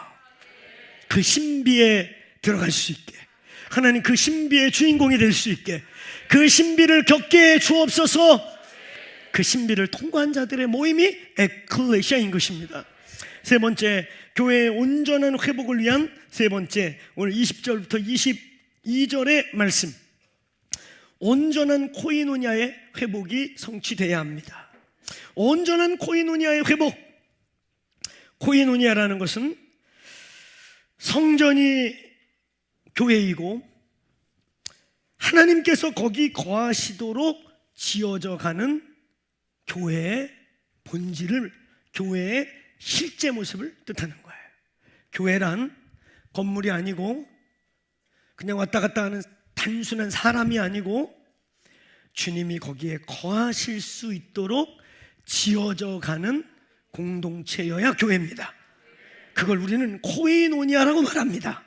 그 신비에 들어갈 수 있게, 하나님 그 신비의 주인공이 될 수 있게, 그 신비를 겪게 해 주옵소서. 그 신비를 통과한 자들의 모임이 에클레시아인 것입니다. 세 번째, 교회의 온전한 회복을 위한 세 번째, 오늘 20절부터 22절의 말씀, 온전한 코이노니아의 회복이 성취되어야 합니다. 온전한 코이노니아의 회복. 코이노니아라는 것은 성전이 교회이고 하나님께서 거기 거하시도록 지어져 가는 교회의 본질을, 교회의 실제 모습을 뜻하는 거예요. 교회란 건물이 아니고 그냥 왔다 갔다 하는 단순한 사람이 아니고 주님이 거기에 거하실 수 있도록 지어져 가는 공동체여야 교회입니다. 그걸 우리는 코이노니아라고 말합니다.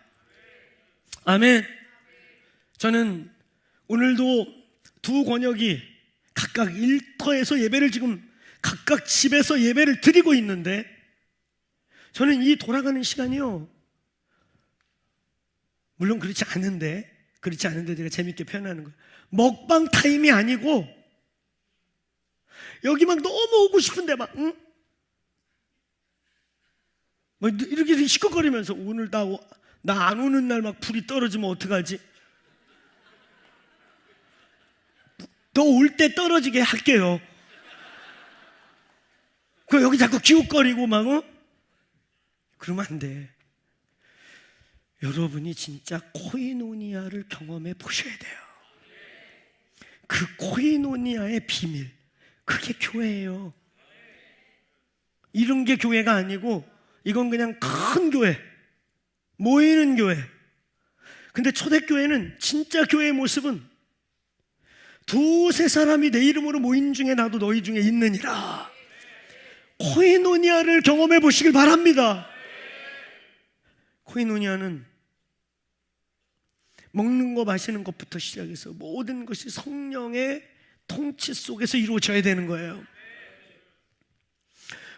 아멘. 저는 오늘도 두 권역이 각각 일터에서 예배를 지금 각각 집에서 예배를 드리고 있는데, 저는 이 돌아가는 시간이요, 물론 그렇지 않은데 제가 재밌게 표현하는 거예요. 먹방 타임이 아니고 여기 막 너무 오고 싶은데 막 이렇게 시끌거리면서 오늘 나 안 오는 날 막 불이 떨어지면 어떡하지? 너 올 때 떨어지게 할게요. 그 여기 자꾸 기웃거리고 막 그러면 안 돼. 여러분이 진짜 코이노니아를 경험해 보셔야 돼요. 그 코이노니아의 비밀, 그게 교회예요. 이런 게 교회가 아니고 이건 그냥 큰 교회, 모이는 교회. 근데 초대교회는 진짜 교회의 모습은 두세 사람이 내 이름으로 모인 중에 나도 너희 중에 있느니라. 코이노니아를 경험해 보시길 바랍니다. 코이노니아는 먹는 거 마시는 것부터 시작해서 모든 것이 성령의 통치 속에서 이루어져야 되는 거예요.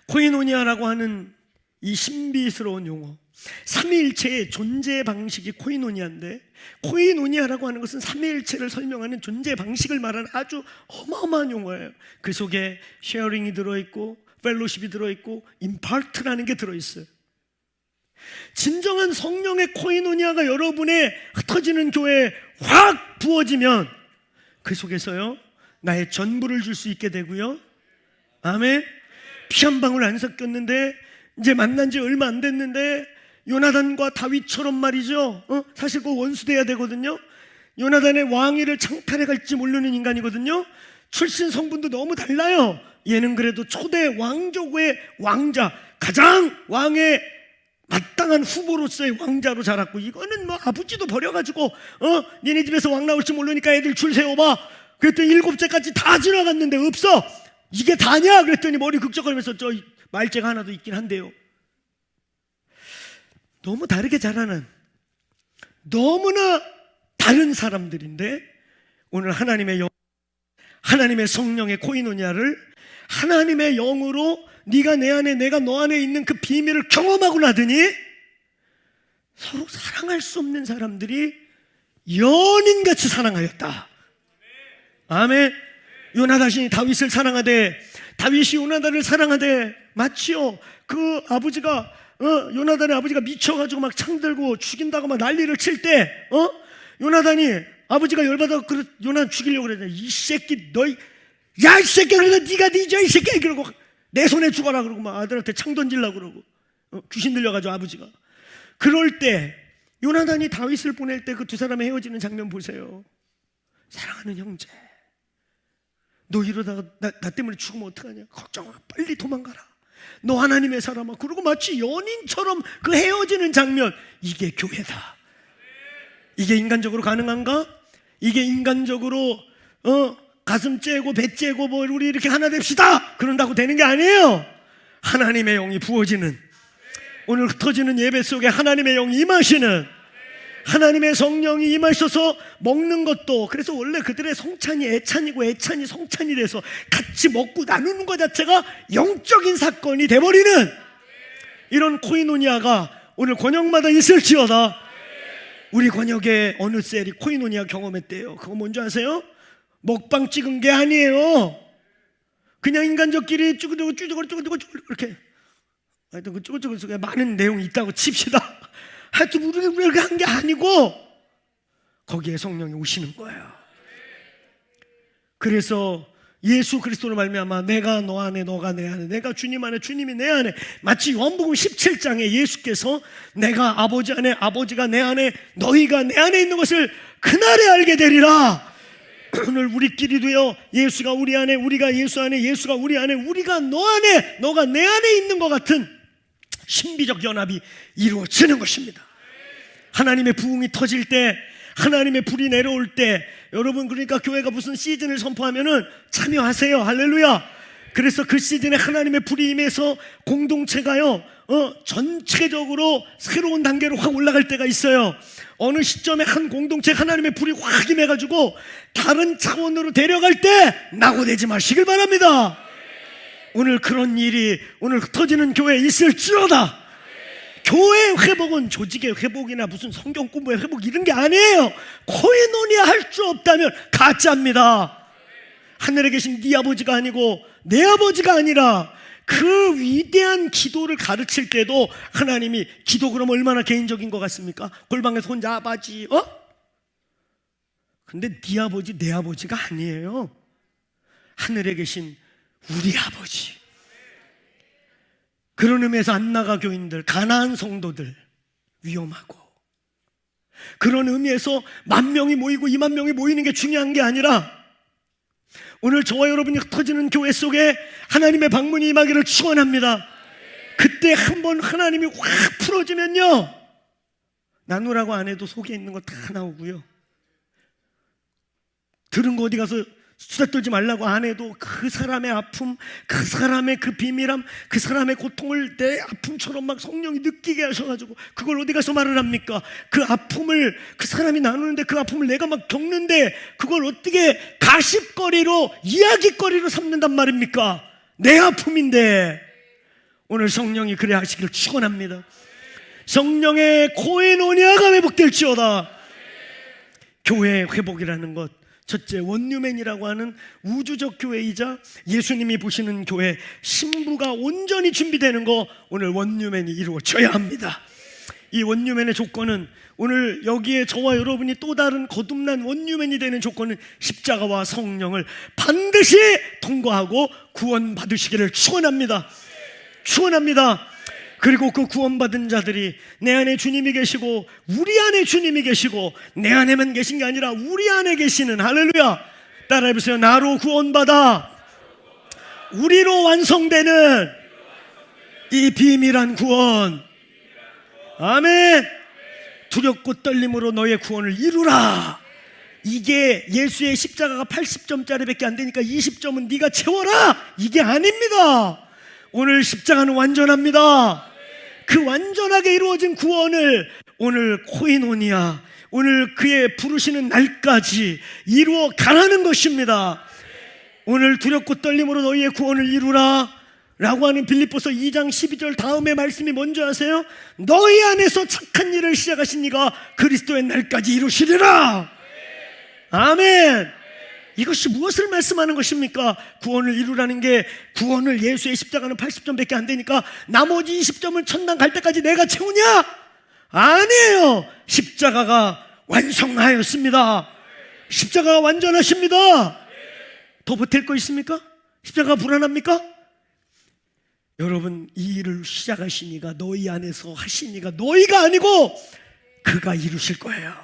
코이노니아라고 하는 이 신비스러운 용어, 삼위일체의 존재 방식이 코이노니아인데, 코이노니아라고 하는 것은 삼위일체를 설명하는 존재 방식을 말하는 아주 어마어마한 용어예요. 그 속에 쉐어링이 들어있고 펠로십이 들어있고 임파트라는 게 들어있어요. 진정한 성령의 코이노니아가 여러분의 흩어지는 교회에 확 부어지면 그 속에서요, 나의 전부를 줄 수 있게 되고요. 아멘. 피 한 방울 안 섞였는데, 이제 만난 지 얼마 안 됐는데 요나단과 다윗처럼 말이죠, 사실 꼭 원수돼야 되거든요. 요나단의 왕위를 창탈해 갈지 모르는 인간이거든요. 출신 성분도 너무 달라요. 얘는 그래도 초대 왕족의 왕자, 가장 왕의 마땅한 후보로서의 왕자로 자랐고, 이거는 뭐 아버지도 버려가지고 니네 집에서 왕 나올지 모르니까 애들 줄 세워봐. 그랬더니 7째까지 다 지나갔는데 없어. 이게 다냐? 그랬더니 머리 극적거리면서 저 말재가 하나도 있긴 한데요. 너무 다르게 자라는, 너무나 다른 사람들인데, 오늘 하나님의 성령의 코이노니아를 하나님의 영으로 네가 내 안에 내가 너 안에 있는 그 비밀을 경험하고 나더니 서로 사랑할 수 없는 사람들이 연인같이 사랑하였다. 아멘. 요나단이 다윗을 사랑하되 다윗이 요나단을 사랑하되, 마치요 그 아버지가 요나단의 아버지가 미쳐가지고 막 창 들고 죽인다고 막 난리를 칠 때 요나단이 아버지가 열받아 요나단 죽이려고 그랬는데, 이 새끼 너희, 야 이 새끼, 그래서 네가 뒤져 이 새끼, 그러고 내 손에 죽어라 그러고 막 아들한테 창 던지려고 그러고 귀신 들려가지고 아버지가. 그럴 때 요나단이 다윗을 보낼 때 그 두 사람이 헤어지는 장면 보세요. 사랑하는 형제, 너 이러다가 나 때문에 죽으면 어떡하냐? 걱정마, 빨리 도망가라. 너 하나님의 사람아. 그러고 마치 연인처럼 그 헤어지는 장면, 이게 교회다. 이게 인간적으로 가능한가? 이게 인간적으로 가슴 째고 배 째고 뭐 우리 이렇게 하나 됩시다 그런다고 되는 게 아니에요. 하나님의 영이 부어지는, 오늘 흩어지는 예배 속에 하나님의 영이 임하시는, 하나님의 성령이 임하셔서 먹는 것도, 그래서 원래 그들의 성찬이 애찬이고 애찬이 성찬이 돼서 같이 먹고 나누는 것 자체가 영적인 사건이 돼버리는 이런 코이노니아가 오늘 권역마다 있을지어다. 우리 권역에 어느 셀이 코이노니아 경험했대요. 그거 뭔지 아세요? 먹방 찍은 게 아니에요. 그냥 인간적끼리 쭈글쭈글 이렇게, 하여튼 그 쭈글쭈글 속에 많은 내용이 있다고 칩시다. 하여튼 우리가 한 게 아니고 거기에 성령이 오시는 거예요. 그래서 예수 그리스도로 말미암아 내가 너 안에 너가 내 안에, 내가 주님 안에 주님이 내 안에, 마치 요한복음 17장에 예수께서 내가 아버지 안에 아버지가 내 안에 너희가 내 안에 있는 것을 그날에 알게 되리라. 오늘 우리끼리도요, 예수가 우리 안에 우리가 예수 안에 예수가 우리 안에 우리가 너 안에 너가 내 안에 있는 것 같은 신비적 연합이 이루어지는 것입니다. 하나님의 부흥이 터질 때, 하나님의 불이 내려올 때, 여러분 그러니까 교회가 무슨 시즌을 선포하면은 참여하세요. 할렐루야. 그래서 그 시즌에 하나님의 불이 임해서 공동체가요 전체적으로 새로운 단계로 확 올라갈 때가 있어요. 어느 시점에 한 공동체 하나님의 불이 확 임해가지고 다른 차원으로 데려갈 때 낙오되지 마시길 바랍니다. 오늘 그런 일이 오늘 흩어지는 교회에 있을지어다. 교회의 회복은 조직의 회복이나 무슨 성경 공부의 회복 이런 게 아니에요. 코이노니아 할 수 없다면 가짜입니다. 하늘에 계신 네 아버지가 아니고 내 아버지가 아니라 그 위대한 기도를 가르칠 때도 하나님이 기도 그럼 얼마나 개인적인 것 같습니까? 골방에서 혼자 아버지 근데 네 아버지 내 아버지가 아니에요. 하늘에 계신 우리 아버지. 그런 의미에서 안나가 교인들, 가나안 성도들 위험하고, 그런 의미에서 10,000명이 모이고 20,000명이 모이는 게 중요한 게 아니라 오늘 저와 여러분이 흩어지는 교회 속에 하나님의 방문이 임하기를 축원합니다. 그때 한번 하나님이 확 풀어지면요, 나누라고 안 해도 속에 있는 거 다 나오고요, 들은 거 어디 가서 수다 떨지 말라고 안 해도 그 사람의 아픔, 그 사람의 그 비밀함, 그 사람의 고통을 내 아픔처럼 막 성령이 느끼게 하셔가지고 그걸 어디 가서 말을 합니까? 그 아픔을 그 사람이 나누는데 그 아픔을 내가 막 겪는데 그걸 어떻게 가십거리로, 이야기거리로 삼는단 말입니까? 내 아픔인데. 오늘 성령이 그래 하시기를 축원합니다. 성령의 코에노니아가 회복될지어다. 교회의 회복이라는 것, 첫째, 원뉴맨이라고 하는 우주적 교회이자 예수님이 보시는 교회, 신부가 온전히 준비되는 거, 오늘 원뉴맨이 이루어져야 합니다. 이 원뉴맨의 조건은, 오늘 여기에 저와 여러분이 또 다른 거듭난 원뉴맨이 되는 조건은 십자가와 성령을 반드시 통과하고 구원 받으시기를 축원합니다. 축원합니다. 그리고 그 구원받은 자들이 내 안에 주님이 계시고 우리 안에 주님이 계시고 내 안에만 계신 게 아니라 우리 안에 계시는, 할렐루야, 따라해보세요. 나로 구원받아 우리로 완성되는 이 비밀한 구원. 아멘. 두렵고 떨림으로 너의 구원을 이루라. 이게 예수의 십자가가 80점짜리밖에 안 되니까 20점은 네가 채워라, 이게 아닙니다. 오늘 십자가는 완전합니다. 그 완전하게 이루어진 구원을 오늘 코이노니아, 오늘 그의 부르시는 날까지 이루어 가라는 것입니다. 오늘 두렵고 떨림으로 너희의 구원을 이루라 라고 하는 빌립보서 2장 12절 다음에 말씀이 뭔지 아세요? 너희 안에서 착한 일을 시작하신 이가 그리스도의 날까지 이루시리라. 아멘. 이것이 무엇을 말씀하는 것입니까? 구원을 이루라는 게, 구원을 예수의 십자가는 80점밖에 안 되니까 나머지 20점은 천당 갈 때까지 내가 채우냐? 아니에요. 십자가가 완성하였습니다. 십자가가 완전하십니다. 더 보탤 거 있습니까? 십자가가 불안합니까? 여러분, 이 일을 시작하신 이가, 너희 안에서 하신 이가 너희가 아니고 그가 이루실 거예요.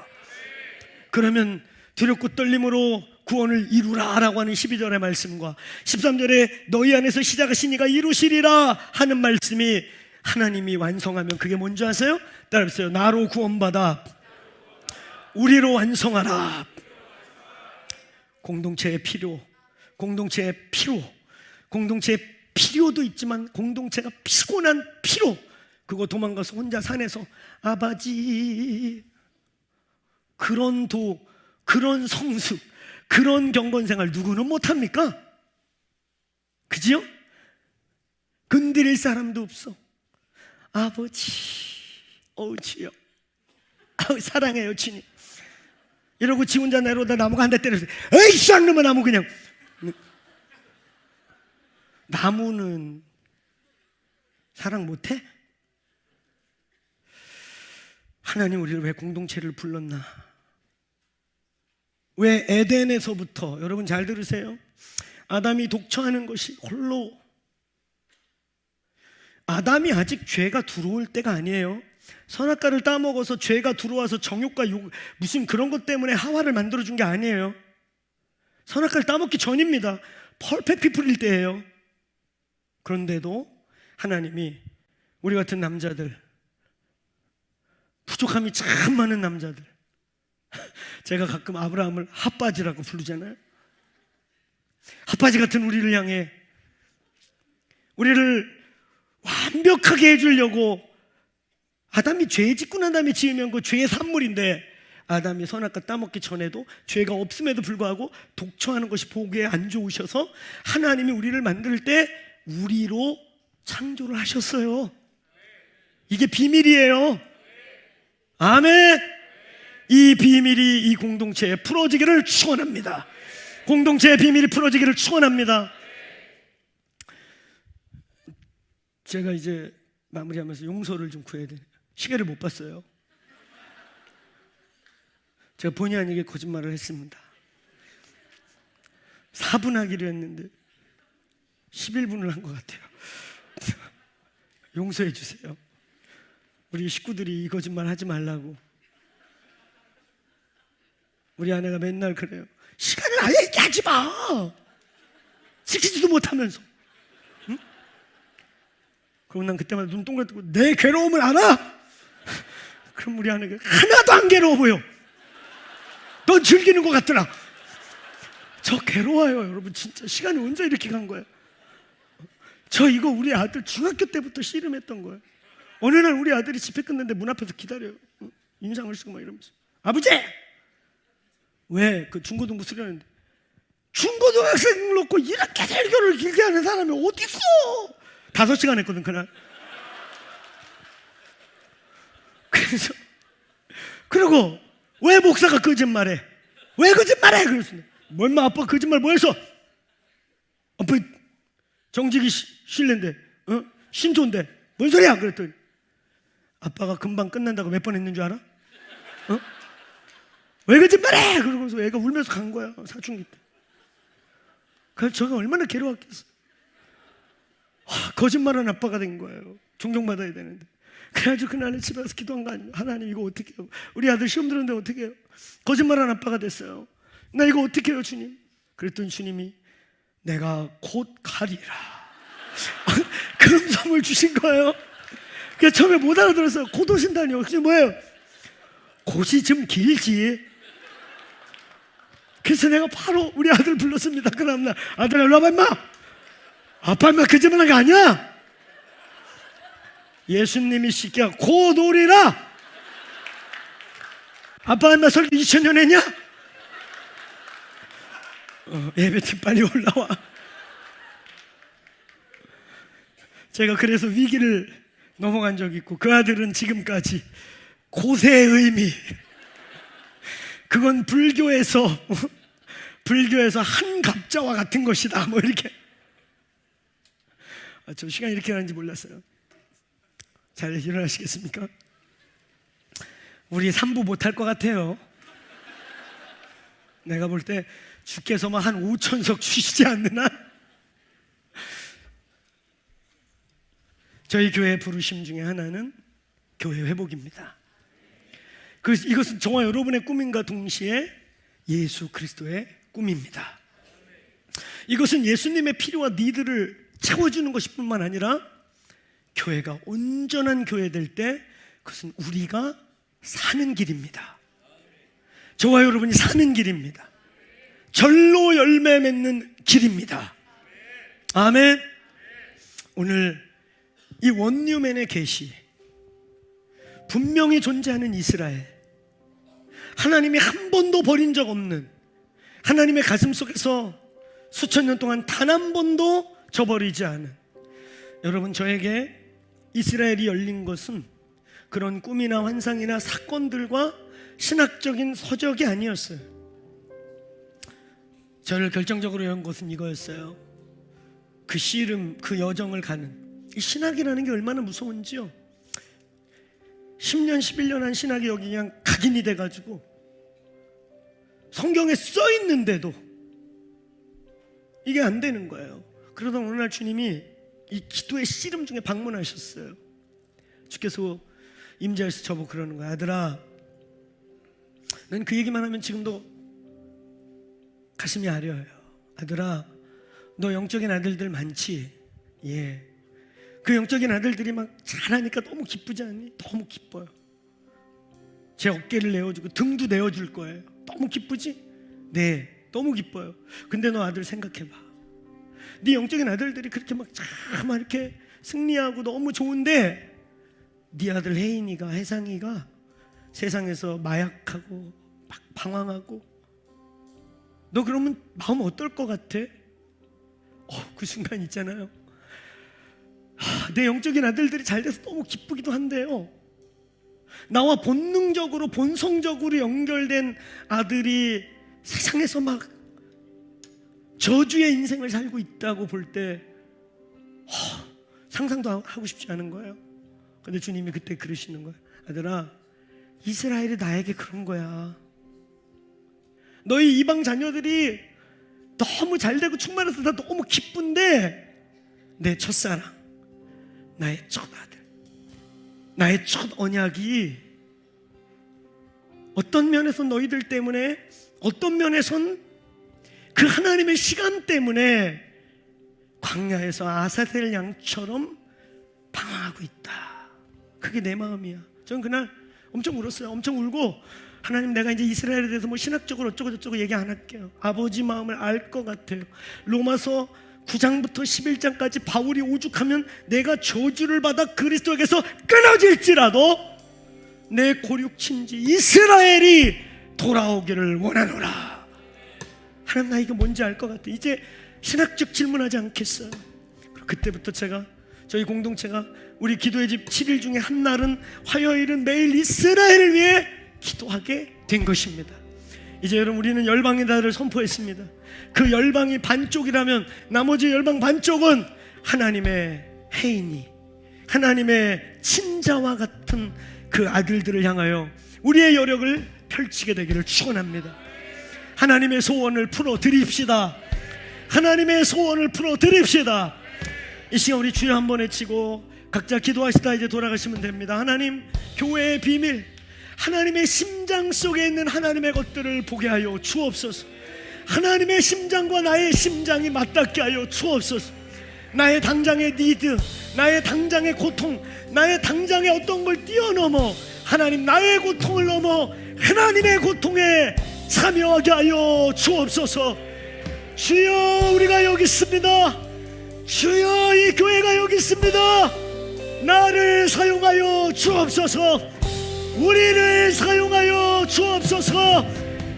그러면 두렵고 떨림으로 구원을 이루라라고 하는 12절의 말씀과 13절에 너희 안에서 시작하신 이가 이루시리라 하는 말씀이, 하나님이 완성하면 그게 뭔지 아세요? 따라해보세요. 나로 구원받아 우리로 완성하라. 공동체의 필요, 공동체의 피로, 공동체의 필요도 있지만 공동체가 피곤한 피로, 그거 도망가서 혼자 산에서 아바지, 그런 도, 그런 성숙, 그런 경건생활 누구는 못합니까? 그지요? 건드릴 사람도 없어. 아버지, 주여, 사랑해요 주님, 이러고 지 혼자 내려오다 나무가 한 대 때려서 에이 쌍놈의 나무, 그냥. 나무는 사랑 못해? 하나님 우리를 왜 공동체를 불렀나? 왜 에덴에서부터, 여러분 잘 들으세요, 아담이 독처하는 것이 홀로, 아담이 아직 죄가 들어올 때가 아니에요. 선악과를 따먹어서 죄가 들어와서 정욕과 욕, 무슨 그런 것 때문에 하와를 만들어준 게 아니에요. 선악과를 따먹기 전입니다. 퍼펙트 피플일 때예요. 그런데도 하나님이 우리 같은 남자들, 부족함이 참 많은 남자들, 제가 가끔 아브라함을 핫바지라고 부르잖아요. 핫바지 같은 우리를 향해, 우리를 완벽하게 해주려고, 아담이 죄 짓고 난 다음에 지으면 그 죄의 산물인데, 아담이 선악과 따먹기 전에도 죄가 없음에도 불구하고 독처하는 것이 보기에 안 좋으셔서 하나님이 우리를 만들 때 우리로 창조를 하셨어요. 이게 비밀이에요. 아멘. 이 비밀이 이 공동체에 풀어지기를 축원합니다. 공동체의 비밀이 풀어지기를 축원합니다. 제가 이제 마무리하면서 용서를 좀 구해야 돼요. 시계를 못 봤어요. 제가 본의 아니게 거짓말을 했습니다. 4분 하기로 했는데 11분을 한 것 같아요. 용서해 주세요. 우리 식구들이 이 거짓말 하지 말라고. 우리 아내가 맨날 그래요. 시간을 아예 얘기하지 마. 지키지도 못하면서. 응? 그럼 난 그때마다 눈 동그랗게 뜨고 내 괴로움을 알아? 그럼 우리 아내가 하나도 안 괴로워 보여. 넌 즐기는 것 같더라. 저 괴로워요, 여러분. 진짜 시간이 언제 이렇게 간 거예요? 저 이거 우리 아들 중학교 때부터 씨름했던 거예요. 어느 날 우리 아들이 집회 끝났는데 문 앞에서 기다려요. 인상을 쓰고 막 이러면서 아버지! 왜? 그 중고등부 수련했는데 중고등학생 놓고 이렇게 설교를 길게 하는 사람이 어디 있어? 5시간 했거든 그날. 그래서 그리고 왜 목사가 거짓말해? 왜 거짓말해? 그랬습니다. 뭐 임마 아빠 거짓말 뭐 했어? 아빠 정직이 신뢰인데 신조인데 뭔 소리야? 그랬더니 아빠가 금방 끝난다고 몇 번 했는 줄 알아? 왜 거짓말해? 그러면서 애가 울면서 간 거야. 사춘기 때. 그래서 저가 얼마나 괴로웠겠어. 거짓말한 아빠가 된 거예요. 존경받아야 되는데. 그래가지고 그날에 집에 가서 기도한 거 아니에요. 하나님 이거 어떻게 해요? 우리 아들 시험 들었는데 어떻게 해요? 거짓말한 아빠가 됐어요. 나 이거 어떻게 해요 주님? 그랬더니 주님이 내가 곧 가리라. 그런 선물 주신 거예요. 그래서 처음에 못 알아들었어요. 곧 오신다니요. 그게 뭐예요? 곧이 좀 길지. 그래서 내가 바로 우리 아들 불렀습니다. 그 다음날 아들아 일로 와봐 임마. 아빠 임마 거짓말한 거 아니야. 예수님이 시키야 곧 오리라. 아빠 임마 설교 2000년 했냐? 예배팀 빨리 올라와. 제가 그래서 위기를 넘어간 적이 있고 그 아들은 지금까지 고세의 의미, 그건 불교에서 한 갑자와 같은 것이다 뭐 이렇게. 저 시간이 이렇게 가는지 몰랐어요. 잘 일어나시겠습니까? 우리 3부 못할 것 같아요. 내가 볼 때 주께서만 한 5,000석 주시지 않는 한 저희 교회 부르심 중에 하나는 교회 회복입니다. 그래서 이것은 저와 여러분의 꿈인가 동시에 예수 그리스도의 꿈입니다. 이것은 예수님의 필요와 니드를 채워주는 것일 뿐만 아니라 교회가 온전한 교회 될 때 그것은 우리가 사는 길입니다. 저와 여러분이 사는 길입니다. 절로 열매 맺는 길입니다. 아멘. 오늘 이 원뉴맨의 계시, 분명히 존재하는 이스라엘, 하나님이 한 번도 버린 적 없는, 하나님의 가슴 속에서 수천 년 동안 단 한 번도 저버리지 않은, 여러분 저에게 이스라엘이 열린 것은 그런 꿈이나 환상이나 사건들과 신학적인 서적이 아니었어요. 저를 결정적으로 연 것은 이거였어요. 그 씨름, 그 여정을 가는 이 신학이라는 게 얼마나 무서운지요. 10년, 11년 한 신학이 여기 그냥 각인이 돼가지고 성경에 써 있는데도 이게 안 되는 거예요. 그러다 어느 날 주님이 이 기도의 씨름 중에 방문하셨어요. 주께서 임재하셔서 저보고 그러는 거야. 아들아, 난 그 얘기만 하면 지금도 가슴이 아려요. 아들아, 너 영적인 아들들 많지? 예. 그 영적인 아들들이 막 잘하니까 너무 기쁘지 않니? 너무 기뻐요. 제 어깨를 내어주고 등도 내어줄 거예요. 너무 기쁘지? 네, 너무 기뻐요. 근데 너 아들 생각해봐. 네 영적인 아들들이 그렇게 막 이렇게 승리하고 너무 좋은데 네 아들 혜인이가, 혜상이가 세상에서 마약하고 막 방황하고, 너 그러면 마음 어떨 것 같아? 그 순간 있잖아요. 내 영적인 아들들이 잘 돼서 너무 기쁘기도 한데요, 나와 본능적으로 본성적으로 연결된 아들이 세상에서 막 저주의 인생을 살고 있다고 볼 때 상상도 하고 싶지 않은 거예요. 근데 주님이 그때 그러시는 거예요. 아들아, 이스라엘이 나에게 그런 거야. 너희 이방 자녀들이 너무 잘되고 충만해서 나 너무 기쁜데 내 첫사랑, 나의 첫 아들, 나의 첫 언약이 어떤 면에서 너희들 때문에, 어떤 면에선 그 하나님의 시간 때문에 광야에서 아사셀 양처럼 방황하고 있다. 그게 내 마음이야. 저는 그날 엄청 울었어요. 엄청 울고, 하나님, 내가 이제 이스라엘에 대해서 뭐 신학적으로 어쩌고 저쩌고 얘기 안 할게요. 아버지 마음을 알 것 같아요. 로마서 9장부터 11장까지 바울이 오죽하면 내가 저주를 받아 그리스도에게서 끊어질지라도 내 고륙친지 이스라엘이 돌아오기를 원하노라. 하나님, 나 이거 뭔지 알 것 같아. 이제 신학적 질문하지 않겠어요. 그때부터 저희 공동체가 우리 기도의 집 7일 중에 한 날은, 화요일은 매일 이스라엘을 위해 기도하게 된 것입니다. 이제 여러분, 우리는 열방의 달을 선포했습니다. 그 열방이 반쪽이라면 나머지 열방 반쪽은 하나님의 해인이, 하나님의 친자와 같은 그 아들들을 향하여 우리의 여력을 펼치게 되기를 축원합니다. 하나님의 소원을 풀어드립시다. 하나님의 소원을 풀어드립시다. 이 시간 우리 주여 한번 외치고 각자 기도하시다 이제 돌아가시면 됩니다. 하나님, 교회의 비밀, 하나님의 심장 속에 있는 하나님의 것들을 보게 하여 주옵소서. 하나님의 심장과 나의 심장이 맞닿게 하여 주옵소서. 나의 당장의 니드, 나의 당장의 고통, 나의 당장의 어떤 걸 뛰어넘어 하나님, 나의 고통을 넘어 하나님의 고통에 참여하게 하여 주옵소서. 주여, 우리가 여기 있습니다. 주여, 이 교회가 여기 있습니다. 나를 사용하여 주옵소서. 우리를 사용하여 주옵소서.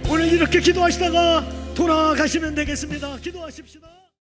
오늘 이렇게 기도하시다가 돌아가시면 되겠습니다. 기도하십시다.